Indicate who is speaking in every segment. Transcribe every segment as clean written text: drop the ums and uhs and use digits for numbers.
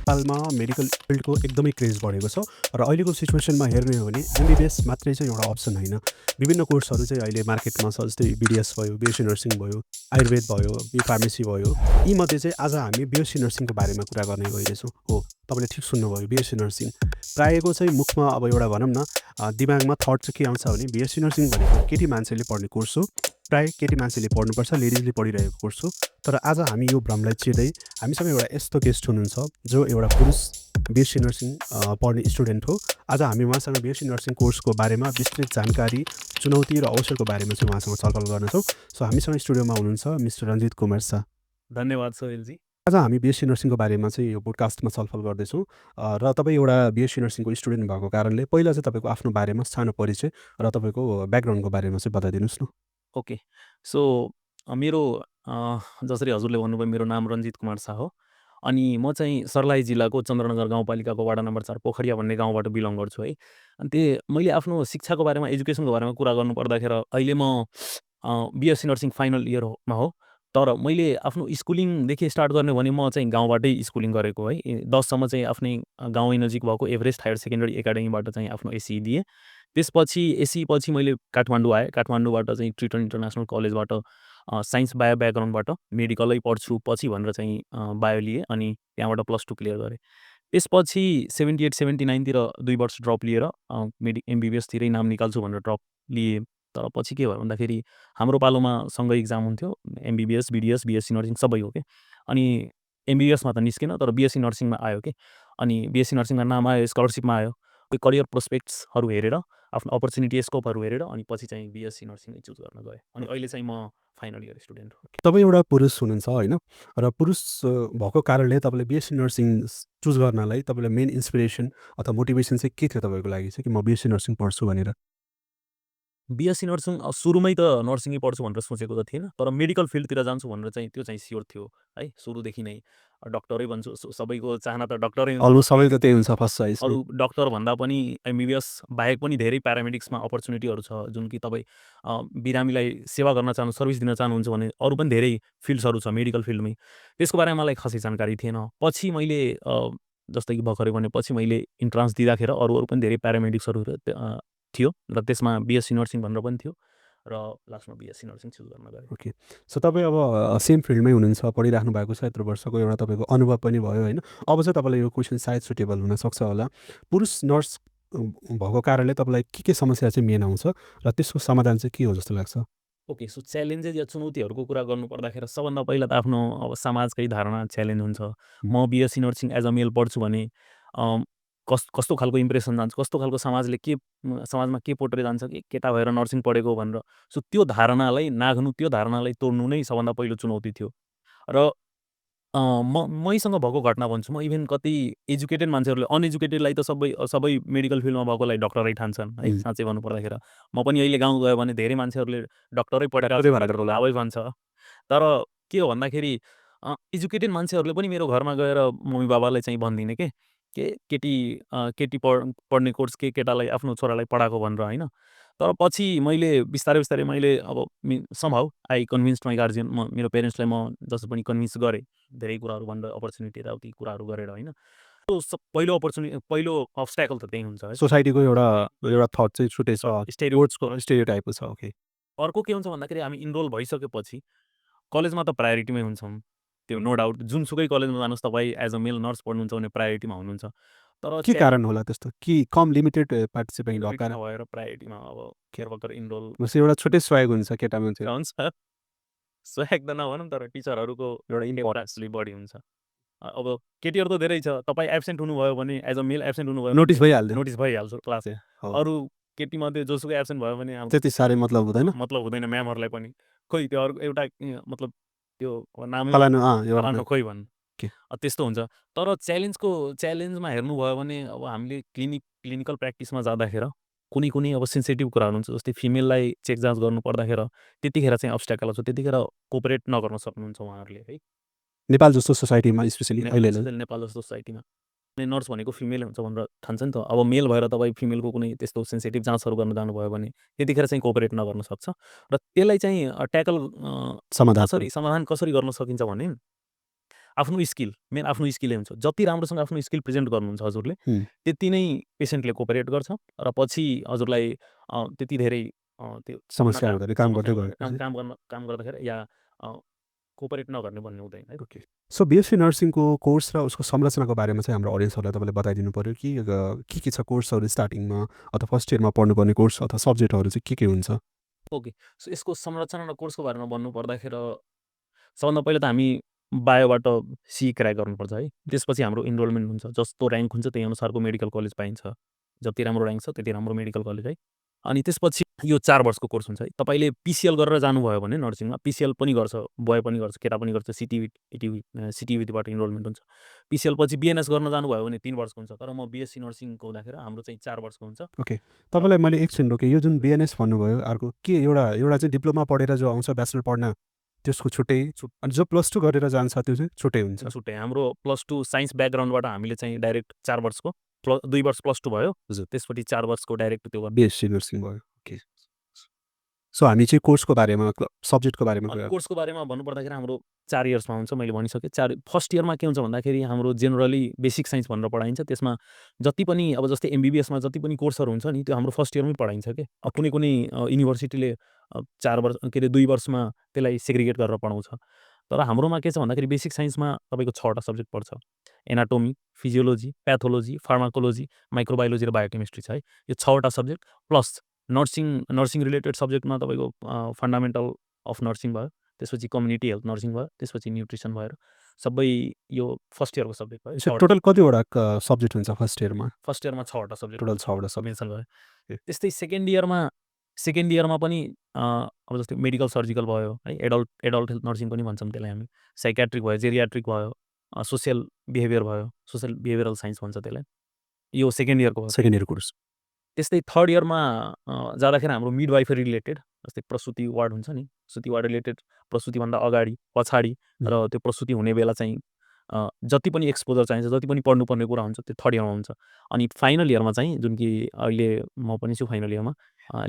Speaker 1: नेपालमा मेडिकल फिल्डको एकदमै क्रेज बढेको छ र अहिलेको सिचुएसनमा हेर्ने हो भने एमबिबिएस मात्रै चाहिँ एउटा अप्सन होइन। विभिन्न कोर्सहरू चाहिँ अहिले मार्केटमा छ, जस्तै बिडिएस भयो, बिएससी नर्सिङ भयो, आयुर्वेद भयो, बी-फार्मेसी भयो। यीमध्ये चाहिँ आज हामी बिएससी नर्सिङको बारेमा कुरा गर्ने गइरहेछौँ। हो, तपाईँले ठिक सुन्नुभयो, बिएससी नर्सिङ। प्रायःको चाहिँ मुखमा अब एउटा भनौँ न दिमागमा थट चाहिँ के आउँछ भने बिएससी नर्सिङ भनेको केटी मान्छेले पढ्ने कोर्स हो। प्रायः केटी मान्छेले पढ्नुपर्छ, लेडिजले पढिरहेको कोर्स हो। तर आज हामी यो भ्रमलाई चिर्दै हामीसँग एउटा यस्तो गेस्ट हुनुहुन्छ जो एउटा पुरुष बिएससी नर्सिङ पढ्ने स्टुडेन्ट हो। आज हामी उहाँसँग बिएससी नर्सिङ कोर्सको बारेमा विस्तृत जानकारी, चुनौती र अवसरको बारेमा चाहिँ उहाँसँग छलफल गर्नेछौँ। सो हामीसँग स्टुडियोमा हुनुहुन्छ मिस्टर रञ्जित कुमार शाह।
Speaker 2: धन्यवाद सोहेलजी।
Speaker 1: आज हामी बिएससी नर्सिङको बारेमा चाहिँ यो पोडकास्टमा छलफल गर्दैछौँ र तपाईँ एउटा बिएससी नर्सिङको स्टुडेन्ट भएको कारणले पहिला चाहिँ तपाईँको आफ्नो बारेमा सानो परिचय र तपाईँको ब्याकग्राउन्डको बारेमा चाहिँ बताइदिनुहोस् न।
Speaker 2: ओके। सो मेरो जसरी हजुरले भन्नुभयो मेरो नाम रञ्जित कुमार शाह हो। अनि म चाहिँ सर्लाही जिल्लाको चन्द्रनगर गाउँपालिकाको वाडा नम्बर 4 पोखरिया भन्ने गाउँबाट बिलङ गर्छु है। अनि मैले आफ्नो शिक्षाको बारेमा, एजुकेसनको बारेमा कुरा गर्नु पर्दाखेरि अहिले म बिएससी नर्सिङ फाइनल इयरमा हो। तर मैले आफ्नो स्कुलिङदेखि स्टार्ट गर्ने भने म चाहिँ गाउँबाटै स्कुलिङ गरेको है। 10 सम्म चाहिँ आफ्नै गाउँै नजिक भएको एभरेस्ट हायर सेकेन्डरी एकाडेमीबाट चाहिँ आफ्नो एसई दिएँ। त्यसपछि एसई पछि मैले काठमाडौँ आएँ। काठमाडौँबाट चाहिँ ट्रिटन इन्टरनेसनल कलेजबाट साइन्स बायो ब्याकग्राउन्डबाट मेडिकलै पढ्छु पछि भनेर चाहिँ बायो लिएँ अनि त्यहाँबाट +2 क्लियर गरेँ। त्यसपछि 78-79 तिर 2 वर्ष ड्रप लिएर एमबिबिएसतिरै नाम निकाल्छु भनेर ड्रप लिएँ। तर पछि के भयो भन्दाखेरि हाम्रो पालोमा सँगै इक्जाम हुन्थ्यो, एमबिबिएस, बिडिएस, बिएससी नर्सिङ सबै हो के। अनि एमबिबिएसमा त निस्केन, तर बिएससी नर्सिङमा आयो के। अनि बिएससी नर्सिङमा नाम आयो, स्कलरसिपमा आयो। करियर प्रोस्पेक्ट्सहरू हेरेर, आफ्नो अपर्च्युनिटी स्कोपहरू हेरेर अनि पछि चाहिँ बिएससी नर्सिङै चुज गर्न गएँ। अनि अहिले चाहिँ म फाइनल इयर स्टुडेन्ट हो।
Speaker 1: तपाईँ एउटा पुरुष हुनुहुन्छ होइन, र पुरुष भएको कारणले तपाईँले बिएससी नर्सिङ चुज गर्नलाई तपाईँलाई मेन इन्सपिरेसन अथवा मोटिभेसन चाहिँ के थियो तपाईँको लागि चाहिँ कि म बिएससी नर्सिङ पढ्छु भनेर?
Speaker 2: बिएससी नर्सिङ सुरुमै त नर्सिङै पढ्छु भनेर सोचेको त थिएन, तर मेडिकल फिल्डतिर जान्छु भनेर चाहिँ त्यो चाहिँ स्योर थियो है सुरुदेखि नै। डक्टरै बन्छु, सबैको चाहना त डक्टरै हुन्छ।
Speaker 1: अलमोस्ट सबैको त्यही हुन्छ फर्स्ट चोइस।
Speaker 2: अरू डक्टर भन्दा पनि एमबिबिएस बाहेक पनि धेरै प्यारामेडिक्समा अपर्च्युनिटीहरू छ, जुन कि तपाईँ बिरामीलाई सेवा गर्न चाहनु, सर्भिस दिन चाहनुहुन्छ भने अरू पनि धेरै फिल्ड्सहरू छ मेडिकल फिल्डमै। त्यसको बारेमा मलाई खासै जानकारी थिएन। पछि मैले जस्तै कि भर्खरै भनेपछि मैले इन्ट्रान्स दिँदाखेरि अरू पनि धेरै प्यारामेडिक्सहरू थियो र त्यसमा बिएससी नर्सिङ भनेर पनि थियो र लास्टमा बिएससी नर्सिङ चुज गर्न गएँ।
Speaker 1: ओके। सो तपाईँ अब सेम फिल्डमै हुनुहुन्छ, पढिराख्नु भएको छ यत्रो वर्षको एउटा तपाईँको अनुभव पनि भयो होइन। अब चाहिँ तपाईँलाई यो क्वेसन सायद सुटेबल हुनसक्छ होला। पुरुष नर्स भएको कारणले तपाईँलाई के समस्या चाहिँ मेन आउँछ र त्यसको समाधान चाहिँ के हो जस्तो लाग्छ?
Speaker 2: ओके। सो च्यालेन्जेस या चुनौतीहरूको कुरा गर्नु पर्दाखेरि सबभन्दा पहिला त आफ्नो अब समाजकै धारणा च्यालेन्ज हुन्छ। म बिएससी नर्सिङ एज अ मेल पढ्छु भने कस्तो खालको इम्प्रेसन जान्छ, कस्तो खालको समाजमा के पोट्रे जान्छ कि केटा भएर नर्सिङ पढेको भनेर। सो त्यो धारणालाई नाघ्नु, त्यो धारणालाई तोड्नु नै सबभन्दा पहिलो चुनौती थियो। र मैसँग भएको घटना भन्छु म। इभन कति एजुकेटेड मान्छेहरूले अनएजुकेटेडलाई त सबै मेडिकल फिल्डमा भएकोलाई डक्टरै ठान्छन् है, साँच्चै भन्नु पर्दाखेरि। म पनि अहिले गाउँ गयो भने धेरै मान्छेहरूले डक्टरै पढेर लाभै भन्छ। तर के हो भन्दाखेरि एजुकेटेड मान्छेहरूले पनि मेरो घरमा गएर मम्मी बाबालाई चाहिँ भन्दिनँ केटी पढ्ने कोर्स के केटालाई आफ्नो छोरालाई पढाएको भनेर होइन। तर पछि मैले बिस्तारै मैले अब somehow I convinced my guardian, मेरो पेरेन्ट्सलाई म जसो पनि कन्भिन्स गरेँ धेरै कुराहरू भनेर, अपर्च्युनिटी यताउति कुराहरू गरेर होइन। पहिलो अब्स्ट्याकल त त्यही हुन्छ है।
Speaker 1: सोसाइटीको एउटा थट चाहिँ छुटेछ, स्टेरियोटाइपको छ। ओके।
Speaker 2: अर्को के हुन्छ भन्दाखेरि हामी इनरोल भइसकेपछि कलेजमा त प्रायोरिटीमै हुन्छौँ, त्यो नो डाउट। जुनसुकै कलेजमा जानुहोस् तपाईँ एज अ मेल नर्स पढ्नुहुन्छ भने प्रायोरिटीमा हुनुहुन्छ। तर
Speaker 1: के कारण होला त्यस्तो? कि कम लिमिटेड पार्टिसिपेन्ट भएको कारण
Speaker 2: भएर प्रायोरिटीमा अब खेर भर्खर इनरोल
Speaker 1: एउटा छुट्टै स्वाग हुन्छ केटा मान्छे।
Speaker 2: हुन्छ। स्वाग त नभनौँ, तर टिचरहरूको एउटा इम्पोर्टेन्स बढी हुन्छ। अब केटीहरू त धेरै छ, तपाईँ एब्सेन्ट हुनुभयो भने एज अ मेल एब्सेन्ट हुनुभयो
Speaker 1: नोटिस
Speaker 2: भइहाल्छ क्लास। अरू केटीमध्ये जोसुकै एब्सेन्ट भयो भने
Speaker 1: त्यति साह्रै मतलब
Speaker 2: हुँदैन म्यामहरूलाई पनि। खोइ त्यो अर्को एउटा मतलब त्यो नामै खोइ भन्नु त्यस्तो हुन्छ। तर च्यालेन्जमा हेर्नुभयो भने अब हामीले क्लिनिकल प्र्याक्टिसमा जाँदाखेरि कुनै अब सेन्सिटिभ कुराहरू हुन्छ, जस्तै फिमेललाई चेक जाँच गर्नु पर्दाखेरि त्यतिखेर चाहिँ अब्स्ट्याकल आउँछ, त्यतिखेर कोअपरेट नगर्न सक्नुहुन्छ उहाँहरूले है।
Speaker 1: नेपाल जस्तो सोसाइटीमा स्पेसली
Speaker 2: नेपाल जस्तो सोसाइटीमा नर्स भनेको फिमेल हुन्छ भनेर ठान्छ नि त। अब मेल भएर तपाईँ फिमेलको कुनै त्यस्तो सेन्सिटिभ जाँचहरू गर्न जानुभयो भने त्यतिखेर चाहिँ कोअपरेट नगर्न सक्छ। र त्यसलाई चाहिँ ट्याकल समाधान कसरी गर्न सकिन्छ भने आफ्नो स्किल मेन आफ्नो स्किलै हुन्छ। जति राम्रोसँग आफ्नो स्किल प्रेजेन्ट गर्नुहुन्छ हजुरले,
Speaker 1: हुँ,
Speaker 2: त्यति नै पेसेन्टले कोअपरेट गर्छ र पछि हजुरलाई त्यति धेरै त्यो
Speaker 1: समस्या
Speaker 2: नकाम
Speaker 1: हुँदैन काम गर्दै
Speaker 2: समस्या हुँदैन।
Speaker 1: गएपछि।
Speaker 2: काम गर्दाखेरि या कोअपरेट नगर्ने भन्ने हुँदैन है।
Speaker 1: ओके। सो बिएससी नर्सिङको कोर्स र उसको संरचनाको बारेमा चाहिँ हाम्रो अडियन्सहरूलाई तपाईँले बताइदिनु पऱ्यो कि के छ कोर्सहरू स्टार्टिङमा अथवा फर्स्ट इयरमा पढ्नुपर्ने कोर्स अथवा सब्जेक्टहरू चाहिँ के हुन्छ?
Speaker 2: ओके। सो यसको संरचना र कोर्सको बारेमा भन्नुपर्दाखेरि सबभन्दा पहिला त हामी बायोबाट सी क्र्याक गर्नुपर्छ है। त्यसपछि हाम्रो इनरोलमेन्ट हुन्छ। जस्तो ऱ्याङ्क हुन्छ त्यही अनुसारको मेडिकल कलेज पाइन्छ। जति राम्रो ऱ्याङ्क छ त्यति राम्रो मेडिकल कलेज है। अनि त्यसपछि यो 4 वर्षको कोर्स हुन्छ है। तपाईँले पिसिएल गरेर जानुभयो भने नर्सिङमा पिसिएल पनि गर्छ, बोय पनि गर्छ, केटा पनि गर्छ। सिटियुटीबाट इनरोलमेन्ट हुन्छ। पिसिएल पछि बिएनएस गर्न जानुभयो भने 3 वर्षको हुन्छ। तर म बिएससी नर्सिङको हुँदाखेरि हाम्रो चाहिँ 4 वर्षको हुन्छ।
Speaker 1: ओके।
Speaker 2: र
Speaker 1: तपाईँलाई मैले एकछिन रोकेँ। यो जुन बिएनएस भन्नुभयो अर्को के एउटा चाहिँ डिप्लोमा पढेर जो आउँछ ब्याचलर पढ्न त्यसको छुट्टै अनि जो +2 गरेर जान्छ त्यो चाहिँ छुट्टै हुन्छ?
Speaker 2: छुट्टै हाम्रो +2 साइन्स ब्याकग्राउन्डबाट हामीले चाहिँ डाइरेक्ट 4 वर्षको 2 वर्ष +2 भयो।
Speaker 1: हजुर।
Speaker 2: त्यसपछि 4 वर्षको डाइरेक्ट त्यो गर्नु।
Speaker 1: बिएससी नर्सिङ भयो। ओके। सो हामी चाहिँ कोर्सको बारेमा सब्जेक्टको बारेमा कुरा
Speaker 2: कोर्सको बारेमा भन्नुपर्दाखेरि हाम्रो 4 इयर्समा हुन्छ। मैले भनिसकेँ। फर्स्ट इयरमा के हुन्छ भन्दाखेरि हाम्रो जेनरली बेसिक साइन्स भनेर पढाइन्छ। त्यसमा जति पनि अब जस्तै एमबिबिएसमा जति पनि कोर्सहरू हुन्छ नि त्यो हाम्रो फर्स्ट इयरमै पढाइन्छ के। कुनै कुनै युनिभर्सिटीले 4 वर्ष के अरे 2 वर्षमा त्यसलाई सेग्रिगेट गरेर पढाउँछ। तर हाम्रोमा के छ भन्दाखेरि बेसिक साइन्समा तपाईँको 6 वटा सब्जेक्ट पर्छ। Anatomy, physiology, pathology, pharmacology, microbiology र बायोकेमिस्ट्री छ है। यो 6 वटा सब्जेक्ट प्लस नर्सिङ रिलेटेड सब्जेक्टमा तपाईँको फन्डामेन्टल अफ नर्सिङ भयो। त्यसपछि कम्युनिटी हेल्थ नर्सिङ भयो। त्यसपछि न्युट्रिसन भयो। सबै यो फर्स्ट इयरको सब्जेक्ट भयो। 6 वटा
Speaker 1: टोटल कतिवटा सब्जेक्ट हुन्छ फर्स्ट इयरमा?
Speaker 2: फर्स्ट इयरमा 6 वटा सब्जेक्ट
Speaker 1: टोटल 6 वटा सब्जेक्ट।
Speaker 2: मेन्सन भयो।
Speaker 1: ए।
Speaker 2: त्यस्तै सेकेन्ड इयरमा पनि अब जस्तै मेडिकल सर्जिकल भयो है। एडल्ट हेल्थ नर्सिङ पनि भन्छौँ त्यसलाई हामी। साइकियाट्रिक भयो, जेरियाट्रिक भयो, सोसियल बिहेभियर भयो, सोसियल बिहेभियरल साइन्स भन्छ त्यसलाई। यो सेकेन्ड इयरको भयो।
Speaker 1: Second year course.
Speaker 2: त्यस्तै थर्ड इयरमा जाँदाखेरि हाम्रो मिडवाइफरी रिलेटेड जस्तै प्रसुति वार्ड हुन्छ नि, प्रसुति वार्ड रिलेटेड प्रसुतिभन्दा अगाडि, पछाडि र त्यो प्रसुति हुने बेला चाहिँ जति पनि एक्सपोजर चाहिन्छ, जति पनि पढ्नुपर्ने कुरा हुन्छ त्यो थर्ड इयरमा हुन्छ। अनि फाइनल इयरमा चाहिँ जुन कि अहिले म पनि छु फाइनल इयरमा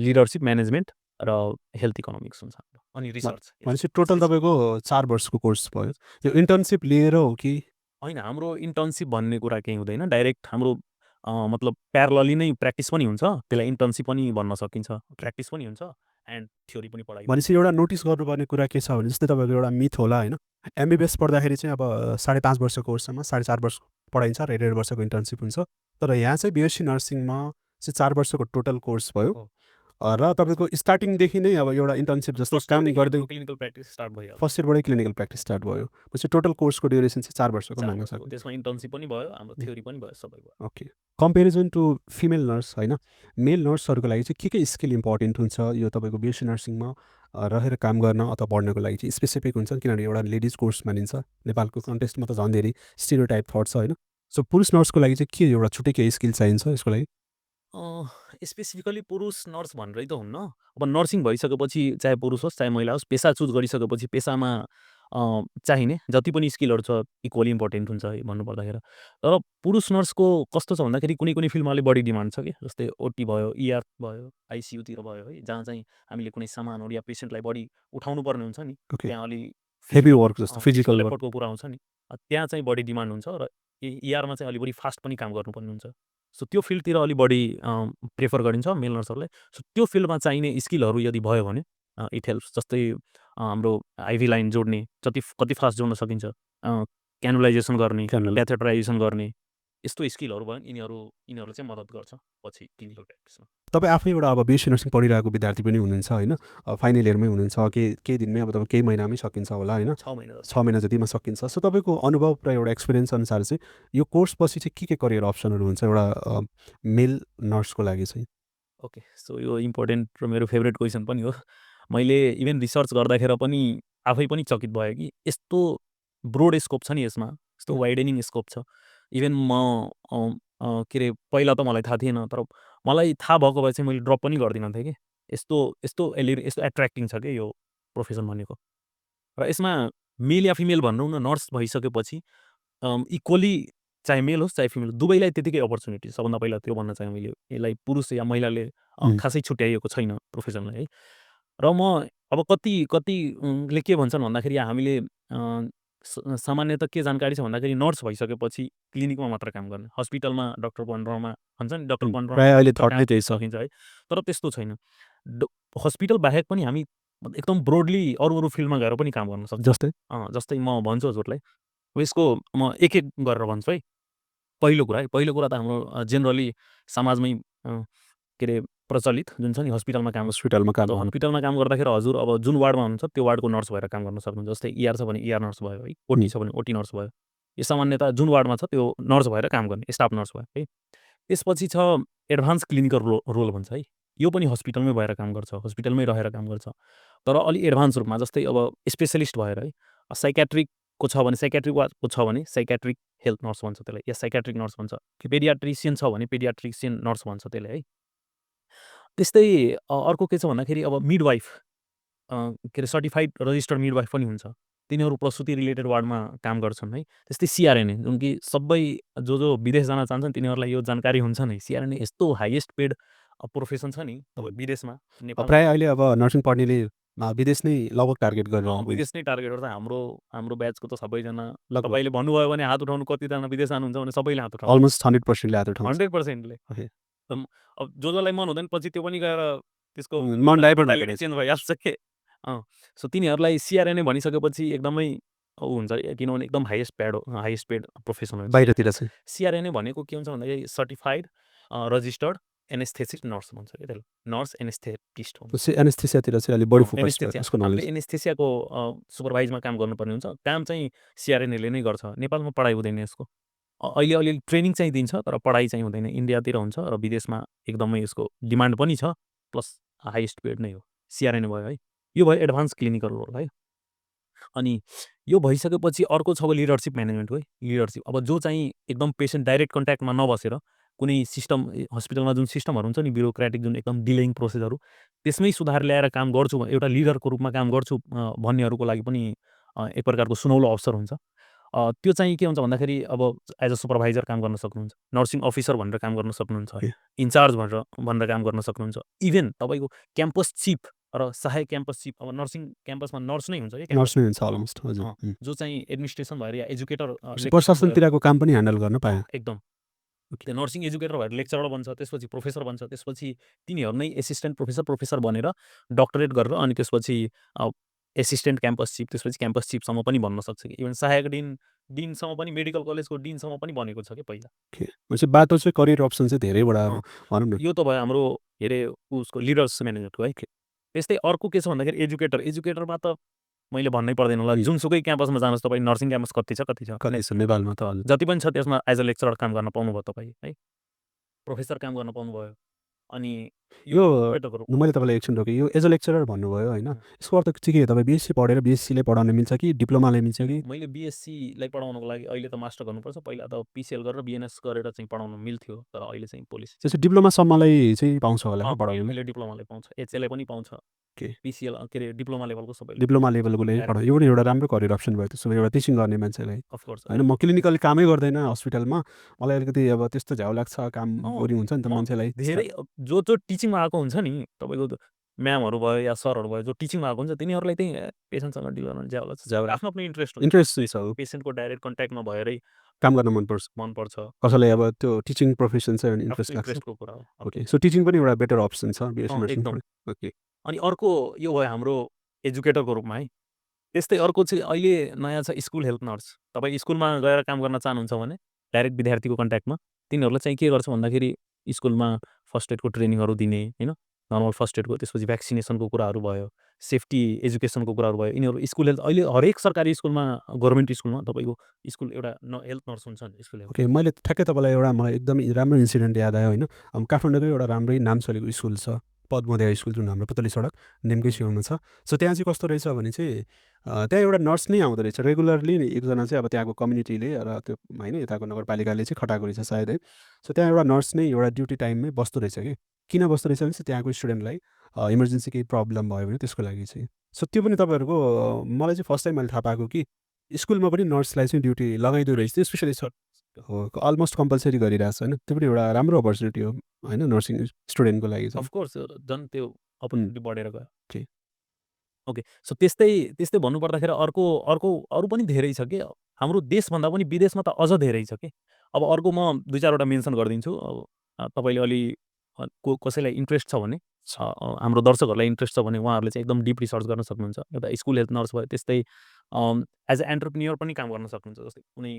Speaker 2: लिडरसिप, म्यानेजमेन्ट र हेल्थ इकोनोमिक्स हुन्छ हाम्रो। अनि रिसर्च।
Speaker 1: भनेपछि टोटल तपाईँको 4 वर्षको कोर्स भयो। यो इन्टर्नसिप लिएर हो कि?
Speaker 2: होइन, हाम्रो इन्टर्नसिप भन्ने कुरा केही हुँदैन। डाइरेक्ट हाम्रो मतलब प्यारलली नै प्र्याक्टिस पनि हुन्छ। त्यसलाई इन्टर्नसिप पनि भन्न सकिन्छ। प्र्याक्टिस पनि हुन्छ एन्ड थ्योरी पनि पढाइ।
Speaker 1: भनेपछि एउटा नोटिस गर्नुपर्ने कुरा के छ भने जस्तै तपाईँको एउटा मिथ होला होइन, एमबिबिएस पढ्दाखेरि चाहिँ अब 5.5 वर्षको कोर्ससम्म 4.5 वर्ष पढाइन्छ र 1.5 वर्षको इन्टर्नसिप हुन्छ। तर यहाँ चाहिँ बिएससी नर्सिङमा चाहिँ 4 वर्षको टोटल कोर्स भयो र तपाईँको स्टार्टिङदेखि नै अब एउटा इन्टर्नसिप जस्तो काम गर्दै
Speaker 2: क्लिनिकल प्र्याक्टिस स्टार्ट भयो।
Speaker 1: फर्स्ट इयरबाटै क्लिनिकल प्र्याक्टिस स्टार्ट भयो। पछि टोटल कोर्सको ड्युरेसन चाहिँ 4 वर्षको मान्न सक्छ।
Speaker 2: त्यसमा इन्टर्नसिप पनि भयो, हाम्रो थ्योरी पनि भयो, सबै भयो।
Speaker 1: Okay. Comparison to female nurse होइन, मेल नर्सहरूको लागि चाहिँ के स्किल इम्पोर्टेन्ट हुन्छ यो तपाईँको बिएससी नर्सिङमा रहेर काम गर्न अथवा पढ्नको लागि चाहिँ स्पेसिफिक हुन्छ किनभने एउटा लेडिज कोर्स मानिन्छ नेपालको कन्टेक्स्टमा त झन् धेरै स्टेरियोटाइप थट छ होइन। सो पुरुष नर्सको लागि चाहिँ के एउटा छुट्टै केही स्किल चाहिन्छ यसको लागि?
Speaker 2: स्पेसिफिकली पुरुष नर्स भनेरै त हुन्न। अब नर्सिङ भइसकेपछि चाहे पुरुष होस् चाहे महिला होस्, पेसा चुज गरिसकेपछि पेसामा चाहिने जति पनि स्किलहरू छ इक्वली इम्पोर्टेन्ट हुन्छ है भन्नुपर्दाखेरि। तर पुरुष नर्सको कस्तो छ भन्दाखेरि कुनै कुनै फिल्डमा अलिक बढी डिमान्ड छ कि, जस्तै ओटी भयो, इआर भयो, आइसियुतिर भयो है, जहाँ चाहिँ हामीले कुनै सामानहरू या पेसेन्टलाई बढी उठाउनु पर्ने हुन्छ नि, त्यहाँ अलि
Speaker 1: हेभी वर्क जस्तो फिजिकल वर्क
Speaker 2: एफर्टको कुरा हुन्छ नि, त्यहाँ चाहिँ बढी डिमान्ड हुन्छ र इआरमा चाहिँ अलिक बढी फास्ट पनि काम गर्नुपर्ने हुन्छ। सो त्यो फिल्डतिर अलिक बढी प्रेफर गरिन्छ मेल नर्सहरूलाई। सो त्यो फिल्डमा चाहिने स्किलहरू यदि भयो भने इट हेल्प्स। जस्तै हाम्रो आइभी लाइन जोड्ने कति फास्ट जोड्न सकिन्छ, क्यानुलाइजेसन गर्ने, क्याथेटराइजेसन गर्ने, यस्तो स्किलहरू भयो यिनीहरूले चाहिँ मद्दत गर्छ पछि क्लिनिकल प्र्याक्टिसमा।
Speaker 1: तपाईँ आफै एउटा अब बिएससी नर्सिङ पढिरहेको विद्यार्थी पनि हुनुहुन्छ होइन, फाइनल इयरमै हुनुहुन्छ, केही दिनमै अब तपाईँ केही महिनामै सकिन्छ होला होइन, 6 महिना जतिमा सकिन्छ। सो तपाईँको अनुभव र एउटा एक्सपिरियन्स अनुसार चाहिँ यो कोर्स पछि चाहिँ के करियर अप्सनहरू हुन्छ एउटा मेल नर्सको लागि चाहिँ?
Speaker 2: ओके। सो यो इम्पोर्टेन्ट र मेरो फेभरेट क्वेसन पनि हो। मैले इभन रिसर्च गर्दाखेरि पनि आफै पनि चकित भयो कि यस्तो ब्रोड स्कोप छ नि यसमा, यस्तो वाइडेनिङ स्कोप छ। इभन म के अरे पहिला त मलाई थाहा थिएन, तर मलाई थाहा भएको भए चाहिँ मैले ड्रप पनि गर्दिनँ थिएँ कि यस्तो एट्र्याक्टिङ छ कि यो प्रोफेसन भनेको। र यसमा मेल या फिमेल भनौँ न, नर्स भइसकेपछि इक्वली चाहे मेल होस् चाहे फिमेल दुवैलाई त्यतिकै अपर्च्युनिटी। सबभन्दा पहिला त्यो भन्न चाहेँ मैले, यसलाई पुरुष या महिलाले खासै छुट्याइएको छैन प्रोफेसनलाई है। र म अब कतिले के भन्छन् भन्दाखेरि हामीले सामान्यतः के जानकारी छ भन्दाखेरि नर्स भइसकेपछि क्लिनिकमा मात्र काम गर्ने, हस्पिटलमा डक्टर बनेरमा भन्छ नि डक्टर बनेर
Speaker 1: प्रायः अहिले
Speaker 2: मात्र
Speaker 1: थट नै
Speaker 2: काम
Speaker 1: त्यही छ।
Speaker 2: सकिन्छ है। तर त्यस्तो छैन। हस्पिटल बाहेक पनि हामी एकदम ब्रोडली अरू फिल्डमा गएर पनि काम गर्न सक्छौँ।
Speaker 1: जस्तै?
Speaker 2: जस्तै म भन्छु हजुरलाई, अब यसको म एक गरेर भन्छु है। पहिलो कुरा त हाम्रो जेनरली समाजमै के अरे प्रचलित जुन छ नि हस्पिटलमा काम।
Speaker 1: हस्पिटलमा काम
Speaker 2: त
Speaker 1: गर्नु।
Speaker 2: हस्पिटलमा काम गर्दाखेरि हजुर अब जुन वार्डमा हुनुहुन्छ त्यो वार्डको नर्स भएर काम गर्न सक्नुहुन्छ। जस्तै ER छ भने ER नर्स भयो है, OT छ भने OT नर्स भयो। यो सामान्यतः जुन वार्डमा छ त्यो नर्स भएर काम गर्ने, स्टाफ नर्स भयो है। त्यसपछि छ एडभान्स क्लिनिकल रोल भन्छ है। यो पनि हस्पिटलमै भएर काम गर्छ, हस्पिटलमै रहेर काम गर्छ। तर अलि एडभान्स रूपमा जस्तै अब स्पेशलिस्ट भएर है, साइकियाट्रिकको छ भने साइकियाट्रिकको छ भने साइकियाट्रिक हेल्थ नर्स भन्छ त्यसलाई, या साइकियाट्रिक नर्स भन्छ। पेडियाट्रिसियन छ भने पेडियाट्रिसियन नर्स भन्छ त्यसलाई है। त्यस्तै अर्को के छ भन्दाखेरि अब मिडवाइफ के अरे सर्टिफाइड रजिस्टर्ड मिडवाइफ पनि हुन्छ। तिनीहरू प्रसुति रिलेटेड वार्डमा काम गर्छन् है। त्यस्तै CRNA जुन कि सबै जो विदेश जान चाहन्छन् तिनीहरूलाई यो जानकारी हुन्छ नै। CRNA यस्तो हाइएस्ट पेड प्रोफेसन छ नि विदेशमा, नेपाल
Speaker 1: प्रायः अहिले अब नर्सिङ पढ्नेले विदेश नै लगभग टार्गेट गरेर
Speaker 2: विदेश नै टार्गेट गर्छ। हाम्रो ब्याचको त सबैजना
Speaker 1: लगभग
Speaker 2: तपाईँले भन्नुभयो भने हात उठाउनु, कतिजना विदेश जानुहुन्छ भने सबैले हात उठाउनु,
Speaker 1: अलमोस्ट 100%ले हात उठाउँछ।
Speaker 2: 100%ले।
Speaker 1: ओके।
Speaker 2: अब जसलाई मन हुँदैन पछि त्यो पनि गएर त्यसको
Speaker 1: मन डाइभर्ट भएको
Speaker 2: मेन्टालिटी
Speaker 1: रहेछ।
Speaker 2: चेन्ज भइहाल्छ के। सो तिनीहरूलाई CRNA भनिसकेपछि एकदमै हुन्छ, किनभने एकदम हाइएस्ट पेड प्रोफेसन हो।
Speaker 1: बाहिरतिर चाहिँ
Speaker 2: CRNA भनेको के हुन्छ भन्दाखेरि सर्टिफाइड रजिस्टर्ड एनेस्थेसिस्ट नर्स भन्छ क्या त्यसलाई, नर्स एनेस्थेटिस्ट हो।
Speaker 1: एनेस्थेसियातिर चाहिँ अलि बढी फोकस छ
Speaker 2: एनेस्थेसिया
Speaker 1: यसको
Speaker 2: हामीले
Speaker 1: नलेज।
Speaker 2: एनेस्थेसियाको सुपरभाइजमा काम गर्नुपर्ने हुन्छ। काम चाहिँ CRNAले नै गर्छ। नेपालमा पढाइ हुँदैन यसको। अहिले अलिअलि ट्रेनिङ चाहिँ दिन्छ तर पढाइ चाहिँ हुँदैन। इन्डियातिर हुन्छ र विदेशमा एकदमै यसको डिमान्ड पनि छ, प्लस हाइएस्ट पेड नै हो। CRNA भयो है। यो भयो एडभान्स क्लिनिकल रोल है। अनि यो भइसकेपछि अर्को छ लिडरसिप म्यानेजमेन्ट हो है। लिडरसिप अब जो चाहिँ एकदम पेसेन्ट डाइरेक्ट कन्ट्याक्टमा नबसेर कुनै सिस्टम हस्पिटलमा जुन सिस्टमहरू हुन्छ नि ब्युरोक्रेटिक जुन एकदम डिलेइङ प्रोसेसहरू, त्यसमै सुधार ल्याएर काम गर्छु, एउटा लिडरको रूपमा काम गर्छु भन्नेहरूको लागि पनि एक प्रकारको सुनौलो अवसर हुन्छ। त्यो चाहिँ के हुन्छ भन्दाखेरि अब एज अ सुपरभाइजर काम गर्न सक्नुहुन्छ, नर्सिङ अफिसर भनेर काम गर्न सक्नुहुन्छ, इन्चार्ज भनेर काम गर्न सक्नुहुन्छ। इभेन तपाईँको क्याम्पस चिफ र सहायक क्याम्पस चिफ, अब नर्सिङ क्याम्पसमा नर्स नै हुन्छ क्या,
Speaker 1: नर्स नै हुन्छ अलमोस्ट। हजुर।
Speaker 2: जो चाहिँ एडमिनिस्ट्रेसन भएर या एजुकेटर
Speaker 1: प्रशासनतिरको काम पनि ह्यान्डल गर्न पाएँ।
Speaker 2: एकदम त्यो नर्सिङ एजुकेटर भएर लेक्चरर बन्छ, त्यसपछि प्रोफेसर बन्छ, त्यसपछि तिनीहरू नै एसिस्टेन्ट प्रोफेसर बनेर डक्टरेट गरेर अनि त्यसपछि एसिस्टेन्ट क्याम्पस चिफ, त्यसपछि क्याम्पस चिफसम्म पनि बन्न सक्छ कि। इभन सहायक डिनसम्म पनि, मेडिकल कलेजको डिनसम्म पनि बनेको छ कि पहिला।
Speaker 1: भनेपछि बाटो चाहिँ करियर अप्सन चाहिँ धेरैवटा भनौँ न।
Speaker 2: यो त भयो हाम्रो के अरे उसको लिडर्स म्यानेजमेन्टको है। त्यस्तै अर्को के छ भन्दाखेरि एजुकेटरमा त मैले भन्नै पर्दैन होला, जुनसुकै क्याम्पसमा जानुहोस् तपाईँ, नर्सिङ क्याम्पस कति छ
Speaker 1: नेपालमा त हजुर।
Speaker 2: जति पनि छ त्यसमा एज अ लेक्चरर काम गर्न पाउनुभयो तपाईँ है, प्रोफेसर काम गर्न पाउनुभयो। अनि
Speaker 1: यो मैले तपाईँलाई एकछिन रोकेँ, यो एज अ लेक्चरर भन्नुभयो होइन, यसको अर्थ चाहिँ के? तपाईँ BSc पढेर BScले पढाउन मिल्छ कि डिप्लोमाले मिल्छ कि?
Speaker 2: मैले BScलाई पढाउनको लागि अहिले त मास्टर गर्नुपर्छ, पहिला त PCL गरेर BNS गरेर चाहिँ पढाउन मिल्थ्यो, तर अहिले चाहिँ पोलिसी
Speaker 1: त्यसो डिप्लोमासम्मलाई चाहिँ पाउँछ होला पढाउनु?
Speaker 2: अहिले डिप्लोमाले पाउँछ, HLA पनि पाउँछ, PCL के अरे डिप्लोमा लेभलको सबै।
Speaker 1: डिप्लोमा लेभलकोले पढाउँ, यो पनि एउटा राम्रो करियर अप्सन भयो त्यसो भए एउटा टिचिङ गर्ने मान्छेलाई
Speaker 2: अफकोर्स
Speaker 1: होइन। म क्लिनिकल कामै गर्दैन हस्पिटलमा, मलाई अलिकति अब त्यस्तो झ्याउ लाग्छ, काम बोरिङ हुन्छ नि त मान्छेलाई।
Speaker 2: धेरै जो टिचिङमा आएको हुन्छ नि, तपाईँको म्यामहरू भयो या सरहरू भयो जो टिचिङमा आएको हुन्छ तिनीहरूलाई चाहिँ पेसेन्टसँग डिल गर्न झ्याउ लाग्छ। आफ्नो आफ्नो इन्ट्रेस्ट हुन्छ,
Speaker 1: इन्ट्रेस्ट चाहिँ छ,
Speaker 2: पेसेन्टको डाइरेक्ट कन्ट्याक्टमा भएरै
Speaker 1: काम गर्न मनपर्छ। कसैलाई अब त्यो टिचिङ प्रोफेसन चाहिँ इन्ट्रेस्ट लाग्छ।
Speaker 2: इन्ट्रेस्टको कुरा हो।
Speaker 1: ओके, सो टिचिङ पनि एउटा बेटर अप्सन छ
Speaker 2: एकदम।
Speaker 1: ओके।
Speaker 2: अनि अर्को यो भयो हाम्रो एजुकेटरको रूपमा है। त्यस्तै अर्को चाहिँ अहिले नयाँ छ स्कुल हेल्थ नर्स। तपाईँ स्कुलमा गएर काम गर्न चाहनुहुन्छ भने डाइरेक्ट विद्यार्थीको कन्ट्याक्टमा तिनीहरूलाई चाहिँ के गर्छ भन्दाखेरि स्कुलमा फर्स्ट एडको ट्रेनिङहरू दिने होइन, नर्मल फर्स्ट एडको, त्यसपछि भ्याक्सिनेसनको कुराहरू भयो, सेफ्टी एजुकेसनको कुराहरू भयो। यिनीहरू स्कुल हेल्थ अहिले हरेक सरकारी स्कुलमा, गभर्मेन्ट स्कुलमा तपाईँको स्कुल एउटा हेल्थ नर्स हुन्छ नि स्कुल हेल्थ।
Speaker 1: ओके, मैले ठ्याक्कै तपाईँलाई एउटा मलाई एकदमै राम्रो इन्सिडेन्ट याद आयो होइन। काठमाडौँकै एउटा राम्रै नाम चलेको स्कुल छ, पद्मोदय स्कुल, जुन हाम्रो पुतली सडक नेमकै छेउमा छ। सो त्यहाँ चाहिँ कस्तो रहेछ भने चाहिँ त्यहाँ एउटा नर्स नै आउँदो रहेछ रेगुलरली, एकजना चाहिँ अब त्यहाँको कम्युनिटीले र त्यो होइन यताको नगरपालिकाले चाहिँ खटाएको रहेछ सायद है। सो त्यहाँ एउटा नर्स नै एउटा ड्युटी टाइममै बस्दो रहेछ कि। किन बस्दो रहेछ भने चाहिँ त्यहाँको स्टुडेन्टलाई इमर्जेन्सी केही प्रब्लम भयो भने त्यसको लागि चाहिँ। सो त्यो पनि तपाईँहरूको मलाई चाहिँ फर्स्ट टाइम मैले थाहा पाएको कि स्कुलमा पनि नर्सलाई चाहिँ ड्युटी लगाइदिँदो रहेछ, त्यो स्पेसली हो अलमोस्ट कम्पलसरी गरिरहेको छ होइन। त्यो पनि एउटा राम्रो अपर्च्युनिटी हो होइन नर्सिङ स्टुडेन्टको लागि चाहिँ।
Speaker 2: अफकोर्स झन् त्यो अपर्च्युनिटी बढेर गयो। ओके। सो त्यस्तै त्यस्तै भन्नुपर्दाखेरि अर्को अर्को अरू पनि धेरै छ के। हाम्रो देशभन्दा पनि विदेशमा त अझ धेरै छ के। अब अर्को म 2-4 वटा मेन्सन गरिदिन्छु। अब तपाईँले अलि कसैलाई इन्ट्रेस्ट छ भने हाम्रो दर्शकहरूलाई इन्ट्रेस्ट छ भने उहाँहरूले चाहिँ एकदम डिप रिसर्च गर्न सक्नुहुन्छ। एउटा स्कुल हेल्थ नर्स भयो, त्यस्तै एज अ एन्टरप्रेन्योर पनि काम गर्न सक्नुहुन्छ। जस्तै कुनै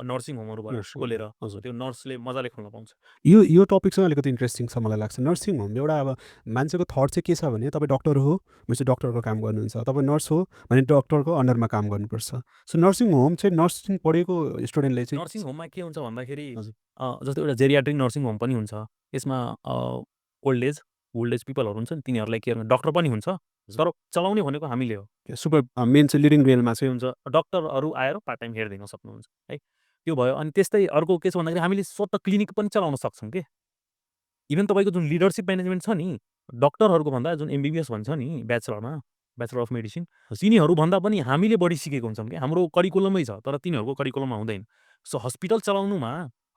Speaker 2: नर्सिङ होमहरू भयो
Speaker 1: नर्सिङ
Speaker 2: खोलेर
Speaker 1: हजुर।
Speaker 2: त्यो नर्सले मजाले खोल्न पाउँछ।
Speaker 1: यो टपिक चाहिँ अलिकति इन्ट्रेस्टिङ छ मलाई लाग्छ। नर्सिङ होम एउटा अब मान्छेको थट चाहिँ के छ भने तपाईँ डक्टर हो भनेपछि डक्टरको काम गर्नुहुन्छ। तपाईँ नर्स हो भने डक्टरको अन्डरमा काम गर्नुपर्छ। सो नर्सिङ होम चाहिँ नर्सिङ पढेको स्टुडेन्टले चाहिँ
Speaker 2: नर्सिङ होममा के हुन्छ भन्दाखेरि
Speaker 1: हजुर।
Speaker 2: जस्तै एउटा जेरियाट्रिक नर्सिङ होम पनि हुन्छ। यसमा ओल्ड एज पिपलहरू हुन्छ नि, तिनीहरूलाई केयर गर्ने डक्टर पनि हुन्छ। तर चलाउने भनेको हामीले हो।
Speaker 1: सुपर मेन चाहिँ लिडिङ रियलमा चाहिँ
Speaker 2: हुन्छ डक्टरहरू आएर पार्ट टाइम हेरिदिन सक्नुहुन्छ है। त्यो भयो। अनि त्यस्तै अर्को के छ भन्दाखेरि हामीले स्वतः क्लिनिक पनि चलाउन सक्छौँ के। इभन तपाईँको जुन लिडरसिप म्यानेजमेन्ट छ नि, डक्टरहरूको भन्दा जुन एमबिबिएस भन्छ नि ब्याचलर अफ मेडिसिन, तिनीहरू भन्दा पनि हामीले बढी सिकेको हुन्छौँ क्या। हाम्रो करिकुलमै छ तर तिनीहरूको करिकुलममा हुँदैन। सो हस्पिटल चलाउनुमा